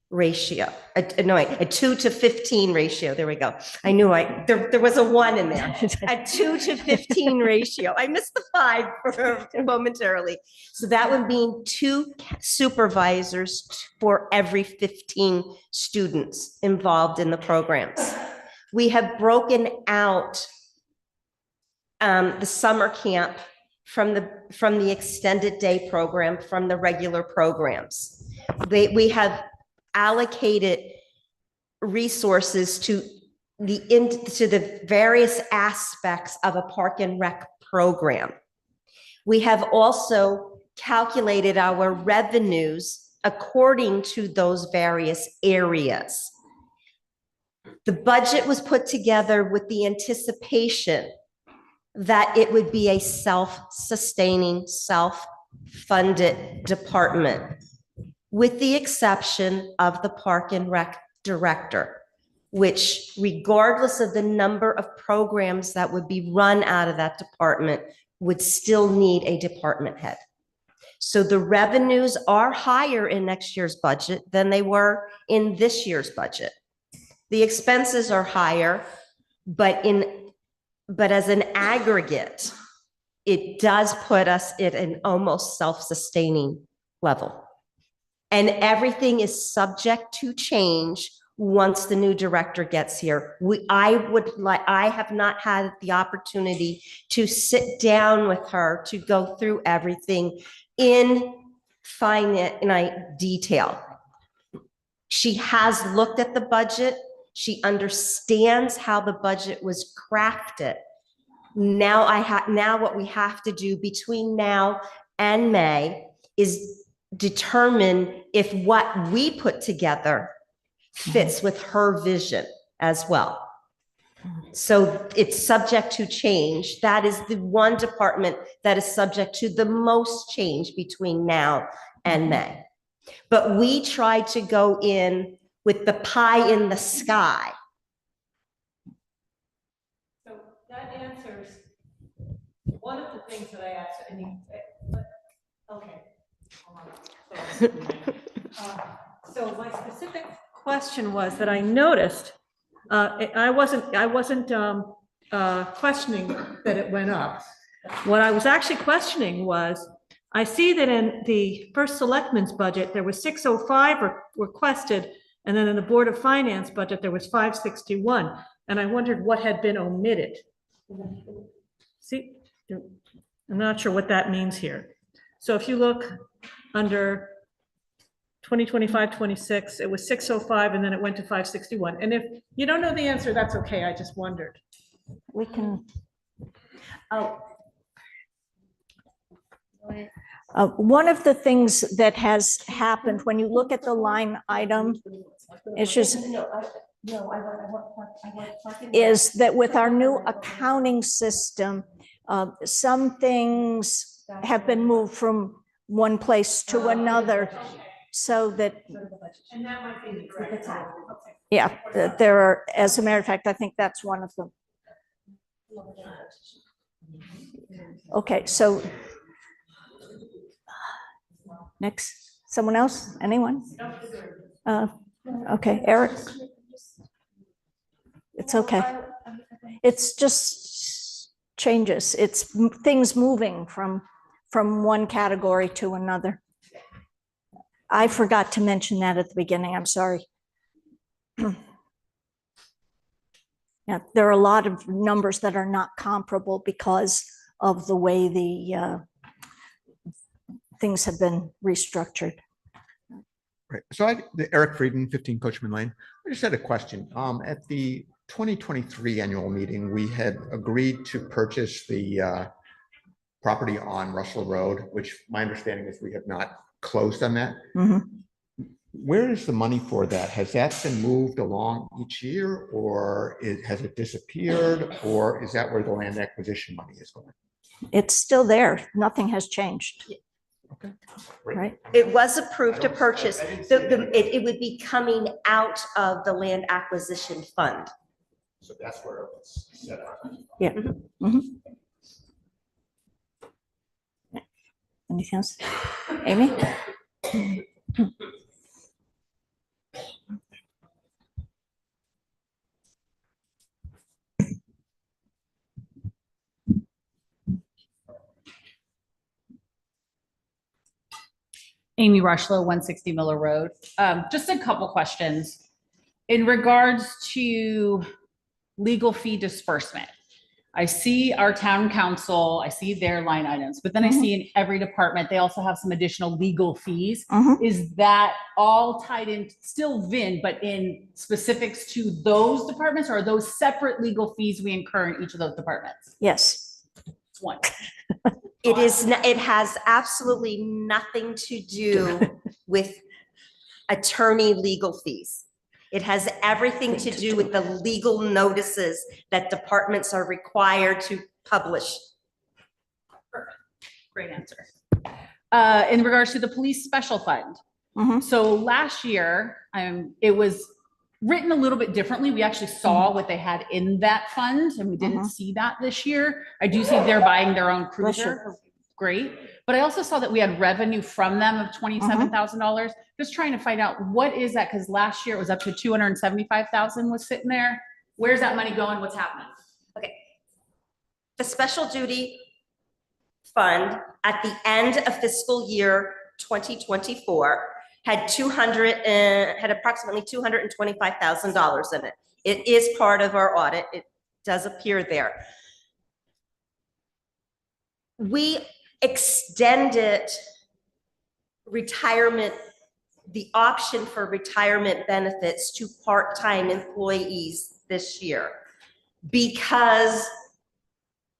ratio, a 2-to-15 ratio. There we go. I knew there was a 1 in there. A 2-to-15 ratio. I missed the 5 momentarily. So that would mean 2 supervisors for every 15 students involved in the programs. We have broken out the summer camp from the extended day program from the regular programs. we have allocated resources to the various aspects of a park and rec program. We have also calculated our revenues according to those various areas. The budget was put together with the anticipation that it would be a self-sustaining, self-funded department, with the exception of the Park and Rec director, which, regardless of the number of programs that would be run out of that department, would still need a department head. So the revenues are higher in next year's budget than they were in this year's budget. The expenses are higher, but as an aggregate, it does put us at an almost self-sustaining level. And everything is subject to change once the new director gets here. I have not had the opportunity to sit down with her to go through everything in finite detail. She has looked at the budget. She understands how the budget was crafted. Now what we have to do between now and May is determine if what we put together fits with her vision as well. So it's subject to change. That is the one department that is subject to the most change between now and May. But we tried to go in with the pie in the sky. So that answers one of the things that I asked, okay. So my specific question was that I noticed, I wasn't questioning that it went up. What I was actually questioning was, I see that in the first selectman's budget, there was 605 requested, and then in the Board of Finance budget, there was 561. And I wondered what had been omitted. See, I'm not sure what that means here. So if you look under 2025-26, it was 605, and then it went to 561. And if you don't know the answer, that's okay. I just wondered. We can. One of the things that has happened when you look at the line item, it's just, is that with our new accounting system, some things have been moved from one place to another, so that. And that might be the correct. Yeah, there are, as a matter of fact, I think that's one of them. Okay, so. Next, someone else, anyone? Okay, Eric. It's okay. It's just changes. It's things moving from one category to another. I forgot to mention that at the beginning. I'm sorry. Yeah, there are a lot of numbers that are not comparable because of the way the things have been restructured. Right. So Eric Frieden, 15 Coachman Lane. I just had a question. At the 2023 annual meeting, we had agreed to purchase the property on Russell Road, which my understanding is we have not closed on that. Mm-hmm. Where is the money for that? Has that been moved along each year, or has it disappeared, or is that where the land acquisition money is going? It's still there. Nothing has changed. Okay. Right. It was approved to purchase. It would be coming out of the land acquisition fund. So that's where it's set up. Yeah. Mm-hmm. Anything else? Amy? Amy Rushlow, 160 Miller Road. Just a couple questions. In regards to legal fee disbursement, I see our town council, I see their line items, but then I see in every department, they also have some additional legal fees. Is that all tied in, still VIN, but in specifics to those departments, or are those separate legal fees we incur in each of those departments? Yes. It's one. It is, it has absolutely nothing to do with attorney legal fees. It has everything to do with the legal notices that departments are required to publish. Great answer. In regards to the police special fund. So last year, it was written a little bit differently. We actually saw what they had in that fund, and we didn't see that this year. I do see they're buying their own cruiser. Great. But I also saw that we had revenue from them of $27,000. Just trying to find out what is that? Because last year it was up to 275,000 was sitting there. Where's that money going? What's happening? Okay. The special duty fund at the end of fiscal year 2024 had approximately $225,000 in it. It is part of our audit. It does appear there. We extended retirement, the option for retirement benefits to part-time employees this year because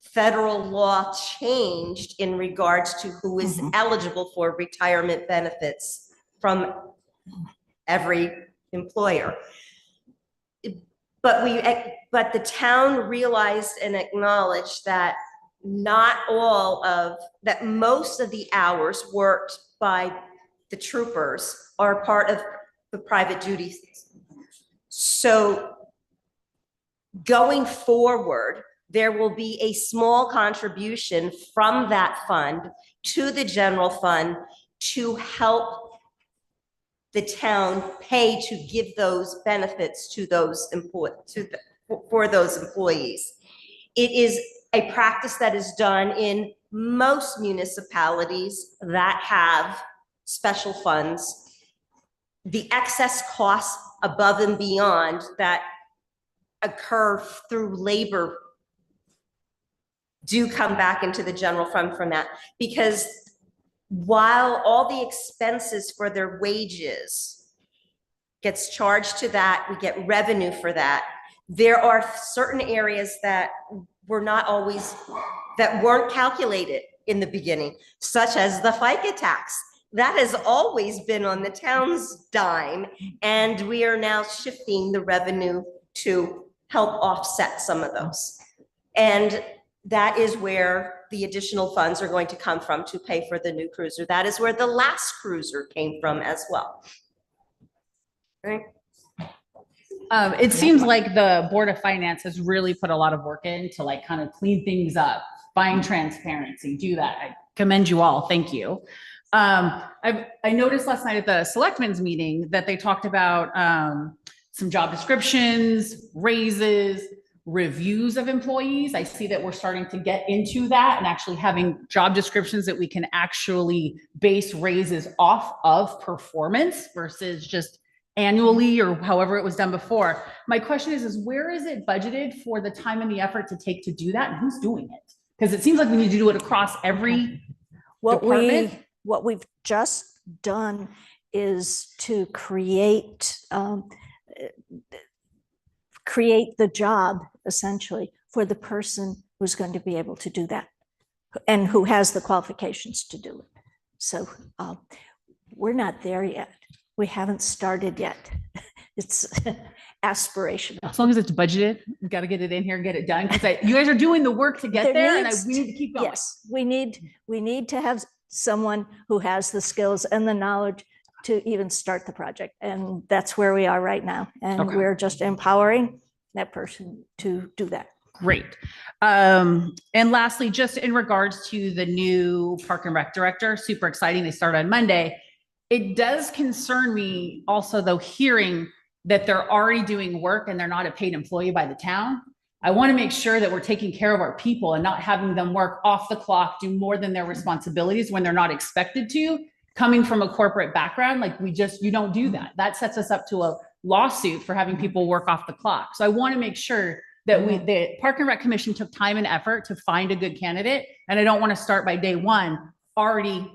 federal law changed in regards to who is eligible for retirement benefits from every employer. But the town realized and acknowledged that that most of the hours worked by the troopers are part of the private duties. So going forward, there will be a small contribution from that fund to the general fund to help the town pay to give those benefits to those for those employees. It is a practice that is done in most municipalities that have special funds. The excess costs above and beyond that occur through labor do come back into the general fund from that, because while all the expenses for their wages gets charged to that, we get revenue for that, there are certain areas that weren't calculated in the beginning, such as the FICA tax. That has always been on the town's dime, and we are now shifting the revenue to help offset some of those. And that is where the additional funds are going to come from to pay for the new cruiser. That is where the last cruiser came from as well. Right? It seems like the Board of Finance has really put a lot of work in to like kind of clean things up, find transparency, do that. I commend you all. Thank you. I noticed last night at the selectmen's meeting that they talked about some job descriptions, raises, reviews of employees. I see that we're starting to get into that and actually having job descriptions that we can actually base raises off of performance versus just annually or however it was done before. My question is where is it budgeted for the time and the effort to take to do that, and who's doing it? Because it seems like we need to do it across every department. What we've just done is to create the job essentially for the person who's going to be able to do that and who has the qualifications to do it. So we're not there yet. We haven't started yet. It's aspirational. As long as it's budgeted, we got to get it in here and get it done. Because you guys are doing the work to get there, we need to keep going. Yes, we need to have someone who has the skills and the knowledge to even start the project. And that's where we are right now. And we're just empowering that person to do that. Great. And lastly, just in regards to the new Park and Rec director, super exciting. They start on Monday. It does concern me also, though, hearing that they're already doing work and they're not a paid employee by the town. I want to make sure that we're taking care of our people and not having them work off the clock, do more than their responsibilities when they're not expected to. Coming from a corporate background, like you don't do that. That sets us up to a lawsuit for having people work off the clock. So I want to make sure that the Park and Rec Commission took time and effort to find a good candidate. And I don't want to start by day one already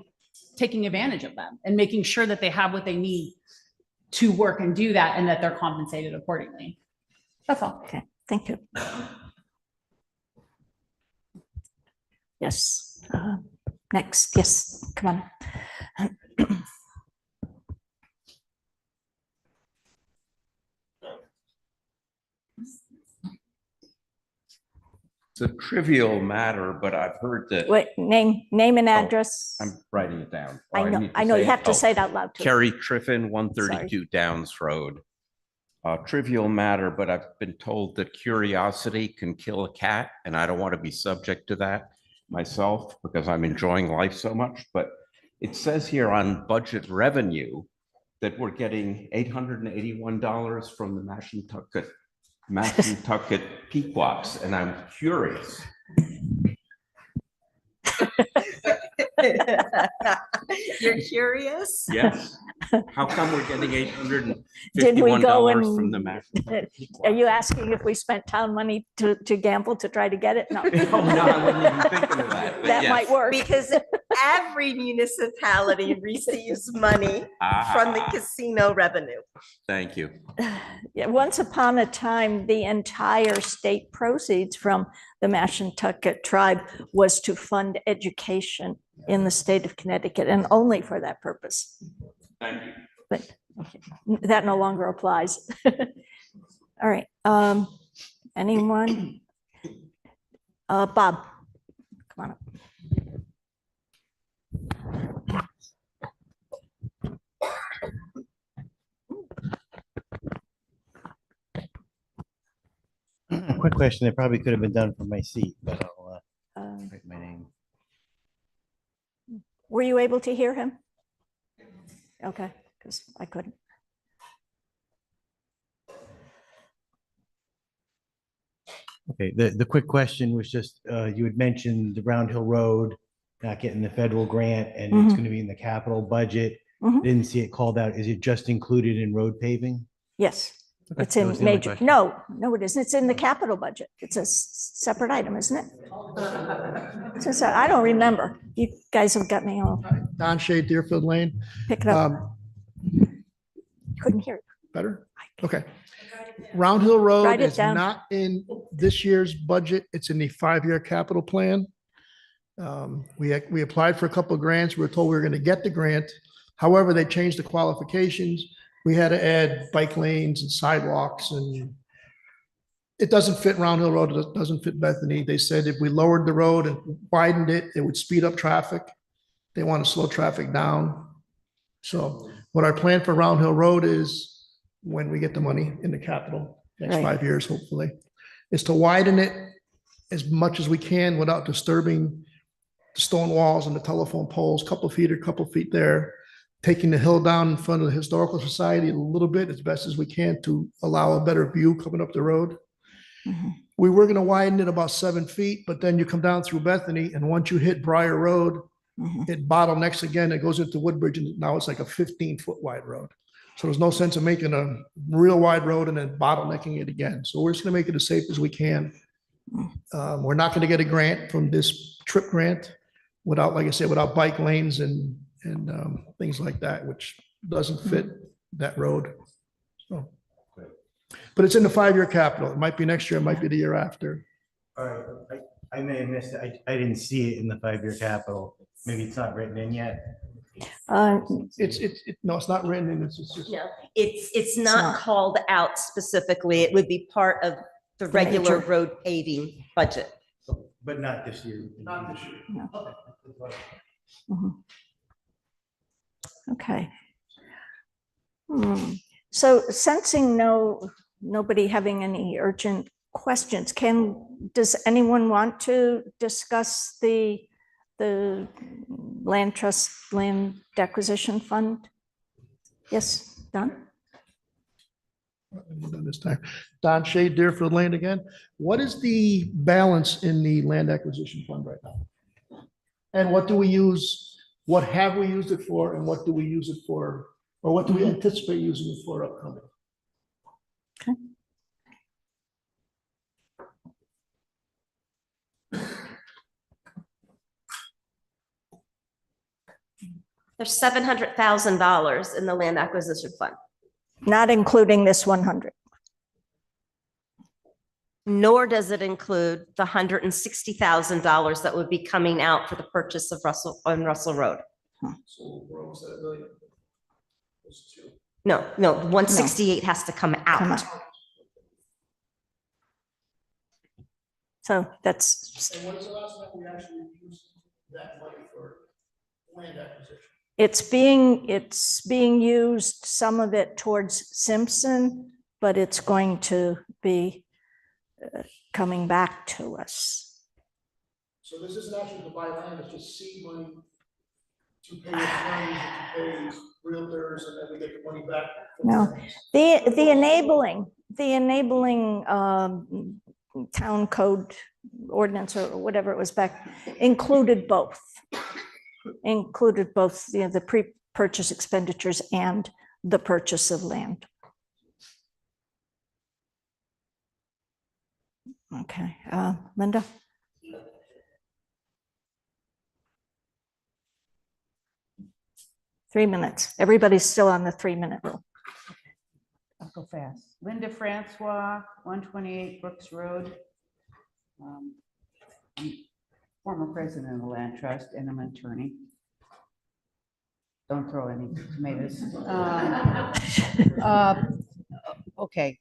taking advantage of them and making sure that they have what they need to work and do that and that they're compensated accordingly. That's all. Okay, thank you. Yes, next, yes, come on. It's a trivial matter, but I've heard that. Wait, name and address. I'm writing it down. I Oh, know, need I know, you it? have to Oh, say it out loud too. Kerry Triffin, 132 Downs Road. Trivial matter, but I've been told that curiosity can kill a cat, and I don't want to be subject to that myself because I'm enjoying life so much. But it says here on budget revenue that we're getting $881 from the Mashantucket Pequots, and I'm curious. You're curious? Yes. How come we're getting Did we go $851 from the and, Mashantucket are you Pequots? asking if we spent town money to gamble to try to get it? No. Oh, no, I wasn't even thinking of that. but That yes. might work. Because every municipality receives money from the Ah, casino revenue. thank you. Yeah, once upon a time, the entire state proceeds from the Mashantucket tribe was to fund education in the state of Connecticut, and only for that purpose. Thank you. But okay, that no longer applies. All right, anyone? Bob, come on up. A quick question that probably could have been done from my seat, but I'll Um, write my name. Were you able to hear him? Okay, because I couldn't. Okay, the quick question was just, you had mentioned the Round Hill Road not getting the federal grant and it's Mhm. going to be in the capital budget. Mhm. Didn't see it called out. Is it just included in road paving? Yes, Okay, it's that in was the only major, question. no, it isn't. It's in the capital budget. It's a separate item, isn't it? I don't remember. You guys have got me all, Don Shea, Deerfield Lane. pick it up. Couldn't hear it. Better? Okay. Round Hill Road Write it is down. not in this year's budget. It's in the 5-year capital plan. We applied for a couple of grants. We were told we were going to get the grant. However, they changed the qualifications. We had to add bike lanes and sidewalks, and it doesn't fit Round Hill Road. It doesn't fit Bethany. They said if we lowered the road and widened it, it would speed up traffic. They want to slow traffic down. So what our plan for Round Hill Road is, when we get the money in the capital, next Right. 5 years, hopefully, is to widen it as much as we can without disturbing the stone walls and the telephone poles, couple feet or couple feet there, taking the hill down in front of the Historical Society a little bit as best as we can to allow a better view coming up the road. Mhm. We were gonna widen it about 7 feet, but then you come down through Bethany, and once you hit Briar Road, Mhm. it bottlenecks again, it goes into Woodbridge, and now it's like a 15-foot wide road. So there's no sense of making a real wide road and then bottlenecking it again. So we're just gonna make it as safe as we can. We're not gonna get a grant from this trip grant without, like I said, without bike lanes and things like that, which doesn't fit that road. So, but it's in the 5-year capital. It might be next year, it might be the year after. All right, I may have missed it. I didn't see it in the 5-year capital. Maybe it's not written in yet. No, it's not written in, it's just. No, it's not. not called out specifically. It would be part of the regular major. road paving budget. But not this year. Not this year. No. Mhm. Okay. So sensing nobody having any urgent questions, does anyone want to discuss the land trust, land acquisition fund? Yes, Don? This time, Don Shea, Deerfield Lane again. What is the balance in the land acquisition fund right now? And what do we use, what have we used it for, and what do we use it for, or what do we anticipate using it for upcoming? There's $700,000 in the land acquisition fund, Not including this 100. nor does it include the $160,000 that would be coming out for the purchase of Russell Road. No, 168 has to come Come out. on. So that's, And when's the last time we actually used that money for land acquisition? it's being used, some of it towards Simpson, but it's going to be coming back to us. So this isn't actually to buy land, it's just seed money to pay attorneys, to pay realtors, and then we get the money back. from No. tenants. The enabling town code ordinance or whatever it was back included both. Included both, the pre-purchase expenditures and the purchase of land. Okay, Linda? Three minutes. Everybody's still on the 3-minute rule. I'll go fast. Linda Francois, 128 Brooks Road. I'm former president of the Land Trust, and I'm an attorney. Don't throw any tomatoes. Okay.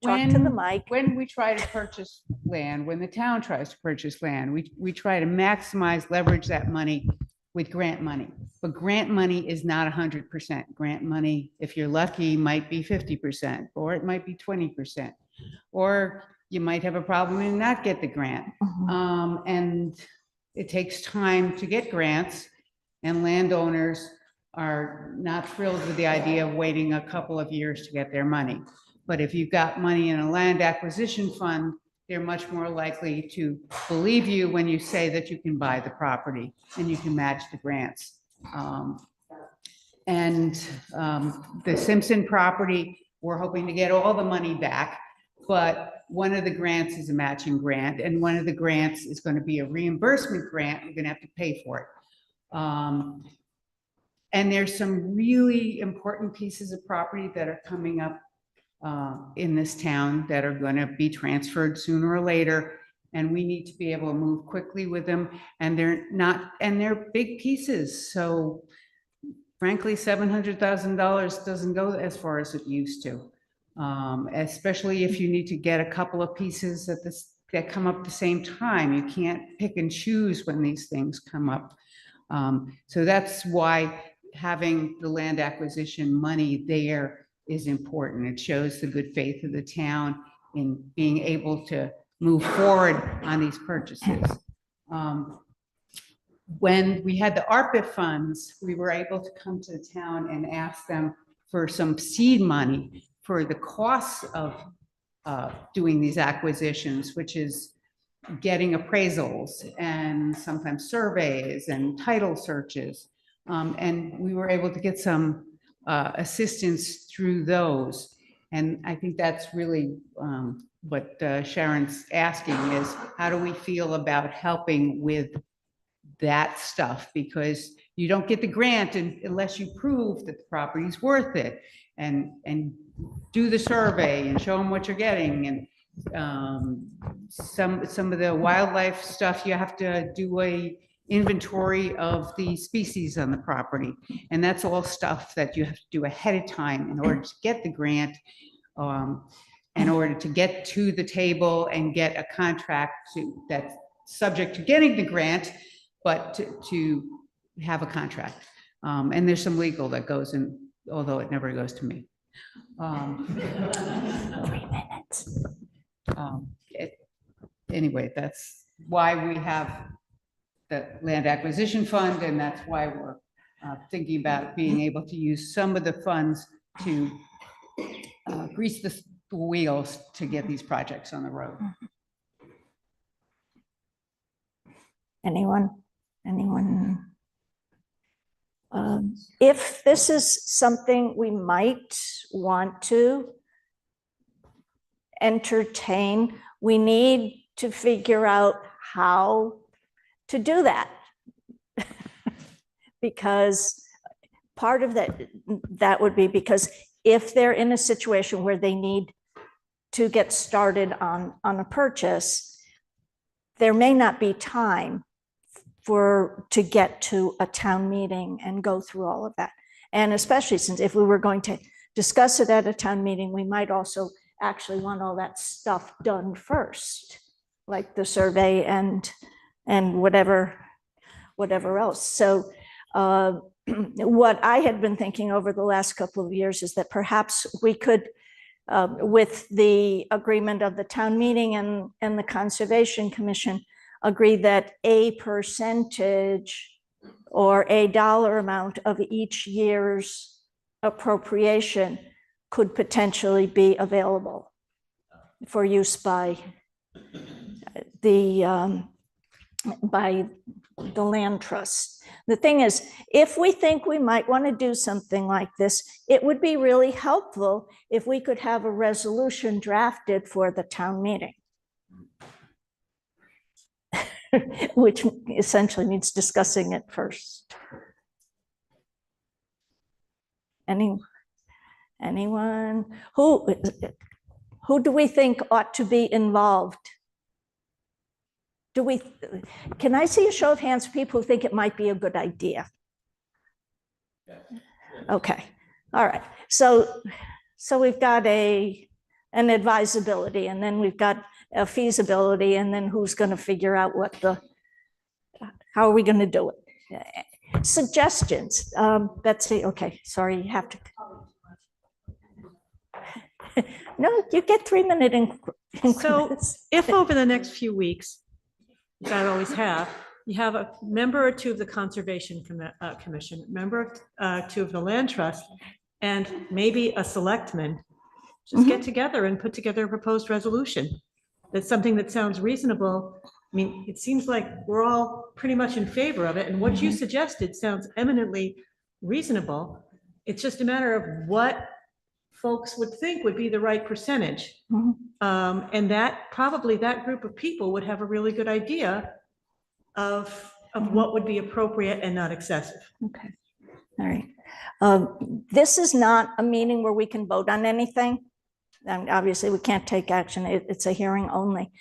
Talk to the mic. When we try to purchase land, when the town tries to purchase land, we try to maximize, leverage that money with grant money. But grant money is not 100%. Grant money, if you're lucky, might be 50%, or it might be 20%. Or you might have a problem and not get the grant. And it takes time to get grants, and landowners are not thrilled with the idea of waiting a couple of years to get their money. But if you've got money in a land acquisition fund, they're much more likely to believe you when you say that you can buy the property and you can match the grants. The Simpson property, we're hoping to get all the money back, but one of the grants is a matching grant, and one of the grants is going to be a reimbursement grant. We're going to have to pay for it. And there's some really important pieces of property that are coming up in this town that are going to be transferred sooner or later, and we need to be able to move quickly with them. And they're big pieces. So frankly, $700,000 doesn't go as far as it used to, especially if you need to get a couple of pieces that come up at the same time. You can't pick and choose when these things come up. So that's why having the land acquisition money there is important. It shows the good faith of the town in being able to move forward on these purchases. When we had the ARPA funds, we were able to come to the town and ask them for some seed money for the costs of doing these acquisitions, which is getting appraisals and sometimes surveys and title searches. And we were able to get some assistance through those. And I think that's really what Sharon's asking is, how do we feel about helping with that stuff? Because you don't get the grant unless you prove that the property's worth it, and do the survey and show them what you're getting. And some of the wildlife stuff, you have to do a inventory of the species on the property. And that's all stuff that you have to do ahead of time in order to get the grant, in order to get to the table and get a contract that's subject to getting the grant, but to have a contract. And there's some legal that goes in, although it never goes to me. 3 minutes. Anyway, that's why we have the land acquisition fund, and that's why we're thinking about being able to use some of the funds to grease the wheels to get these projects on the road. Anyone? If this is something we might want to entertain, we need to figure out how to do that. because part of that would be because if they're in a situation where they need to get started on a purchase, there may not be time to get to a town meeting and go through all of that. And especially since if we were going to discuss it at a town meeting, we might also actually want all that stuff done first, like the survey and whatever else. So what I had been thinking over the last couple of years is that perhaps we could, with the agreement of the town meeting and the Conservation Commission, agree that a percentage or a dollar amount of each year's appropriation could potentially be available for use by the land trust. The thing is, if we think we might want to do something like this, it would be really helpful if we could have a resolution drafted for the town meeting, which essentially means discussing it first. Anyone? Who do we think ought to be involved? Can I see a show of hands, people who think it might be a good idea? Okay, all right. So we've got an advisability, and then we've got a feasibility, and then who's going to figure out how are we going to do it? Suggestions, Betsy. Okay, sorry, you have to. No, you get 3-minute increments. So if over the next few weeks, which I always have, you have a member or two of the Conservation Commission, member or two of the Land Trust, and maybe a selectman, just get together and put together a proposed resolution. That's something that sounds reasonable. I mean, it seems like we're all pretty much in favor of it, and what you suggested sounds eminently reasonable. It's just a matter of what folks would think would be the right percentage. And that probably that group of people would have a really good idea of what would be appropriate and not excessive. Okay, all right. This is not a meeting where we can vote on anything. And obviously we can't take action. It's a hearing only.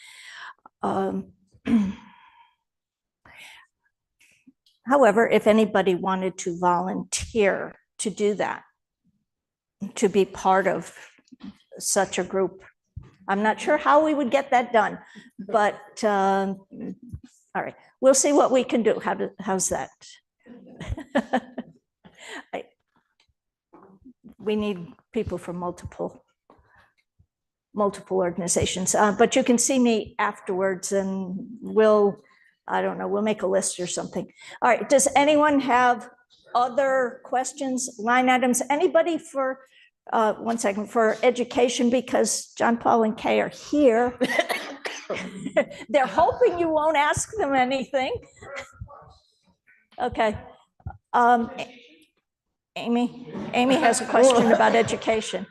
However, if anybody wanted to volunteer to do that, to be part of such a group, I'm not sure how we would get that done, but all right, we'll see what we can do. How's that? We need people from multiple organizations, but you can see me afterwards and I don't know, we'll make a list or something. All right, does anyone have other questions, line items? Anybody for, 1 second, for education, because John Paul and Kay are here. They're hoping you won't ask them anything. Okay. Amy has a question about education.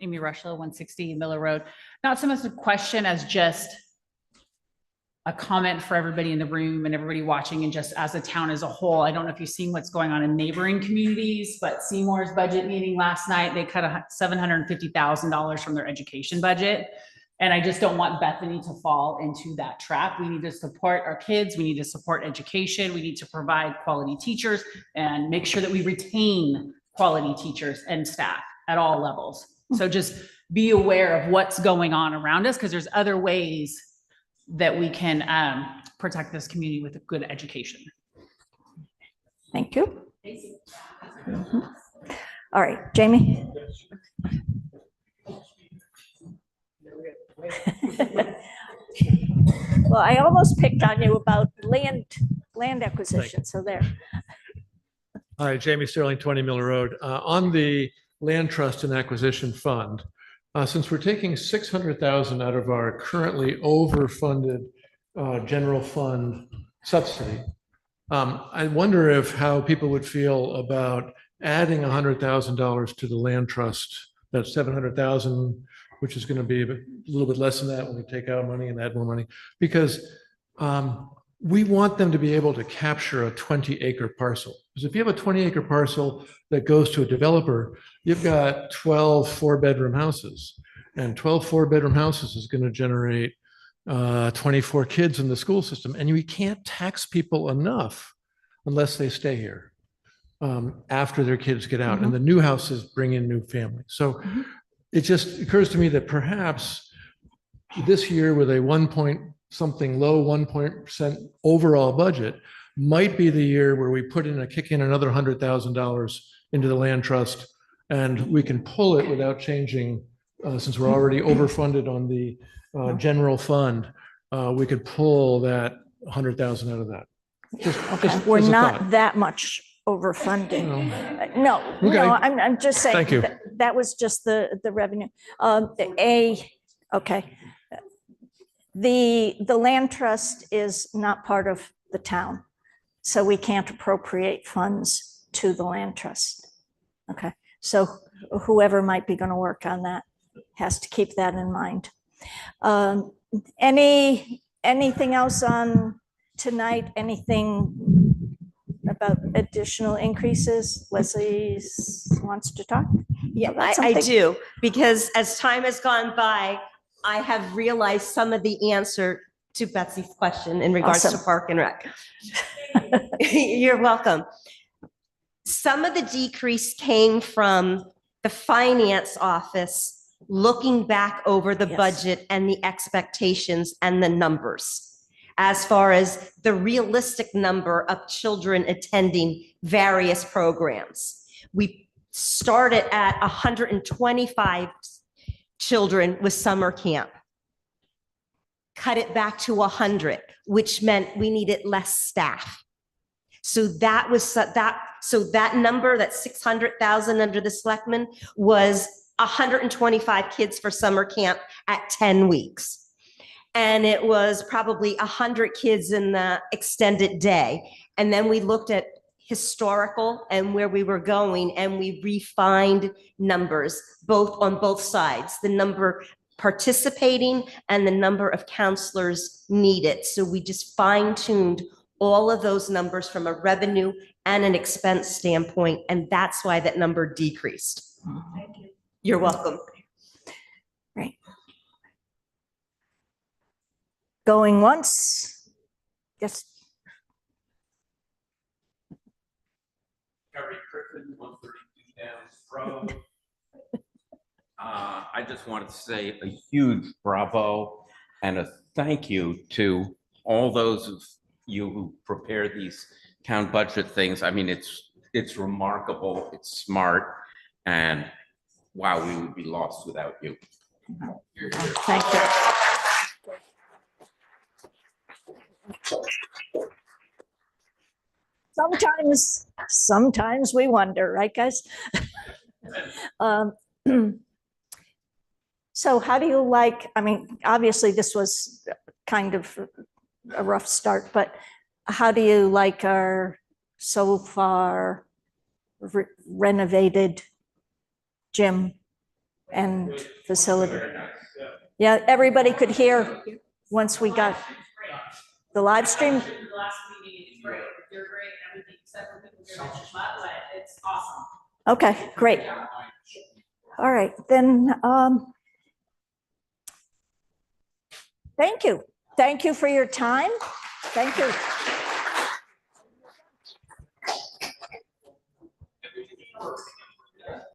Amy Rushlow, 160 Miller Road. Not so much a question as just a comment for everybody in the room and everybody watching, and just as a town as a whole. I don't know if you've seen what's going on in neighboring communities, but Seymour's budget meeting last night, they cut $750,000 from their education budget. And I just don't want Bethany to fall into that trap. We need to support our kids. We need to support education. We need to provide quality teachers and make sure that we retain quality teachers and staff at all levels. So just be aware of what's going on around us, because there's other ways that we can protect this community with a good education. Thank you. All right, Jamie. Well, I almost picked on you about land acquisition, so there. Hi, Jamie Sterling, 20 Miller Road. On the Land Trust and Acquisition Fund, since we're taking $600,000 out of our currently overfunded general fund subsidy, I wonder how people would feel about adding $100,000 to the Land Trust. That's $700,000, which is going to be a little bit less than that when we take out money and add more money. Because we want them to be able to capture a 20-acre parcel. Because if you have a 20-acre parcel that goes to a developer, you've got 12 four-bedroom houses. And 12 four-bedroom houses is going to generate 24 kids in the school system. And we can't tax people enough unless they stay here after their kids get out. And the new houses bring in new families. So it just occurs to me that perhaps this year with a 1% overall budget might be the year where we kick in another $100,000 into the land trust, and we can pull it without changing, since we're already overfunded on the general fund, we could pull that 100,000 out of that. We're as a not thought. that much overfunding. No, Okay. no, I'm just saying. Thank you. That was just the revenue. Okay. The land trust is not part of the town, so we can't appropriate funds to the land trust. Okay, so whoever might be going to work on that has to keep that in mind. Anything else on tonight? Anything about additional increases? Leslie wants to talk? Yeah, About I something? do, because as time has gone by, I have realized some of the answer to Betsy's question in regards to Awesome. Park and Rec. You're welcome. Some of the decrease came from the finance office looking back over the Yes. budget and the expectations and the numbers, as far as the realistic number of children attending various programs. We started at 125 children with summer camp, cut it back to 100, which meant we needed less staff. So that was that number, that 600,000 under the selectmen, was 125 kids for summer camp at 10 weeks. And it was probably 100 kids in the extended day. And then we looked at historical and where we were going, and we refined numbers on both sides, the number participating and the number of counselors needed. So we just fine-tuned all of those numbers from a revenue and an expense standpoint, and that's why that number decreased. Thank you. You're welcome. Right. Going once? Yes. I just wanted to say a huge bravo and a thank you to all those of you who prepare these town budget things. I mean, it's remarkable, it's smart, and wow, we would be lost without you. Thank you. Sometimes we wonder, right, guys? So how do you like, I mean, obviously this was kind of a rough start, but how do you like our so far renovated gym and facility? Yeah, everybody could hear once we got the live stream. The last meeting, it's great. You're great, everything except for people here mentioned about it. It's awesome. Okay, great. All right, then, thank you. Thank you for your time. Thank you.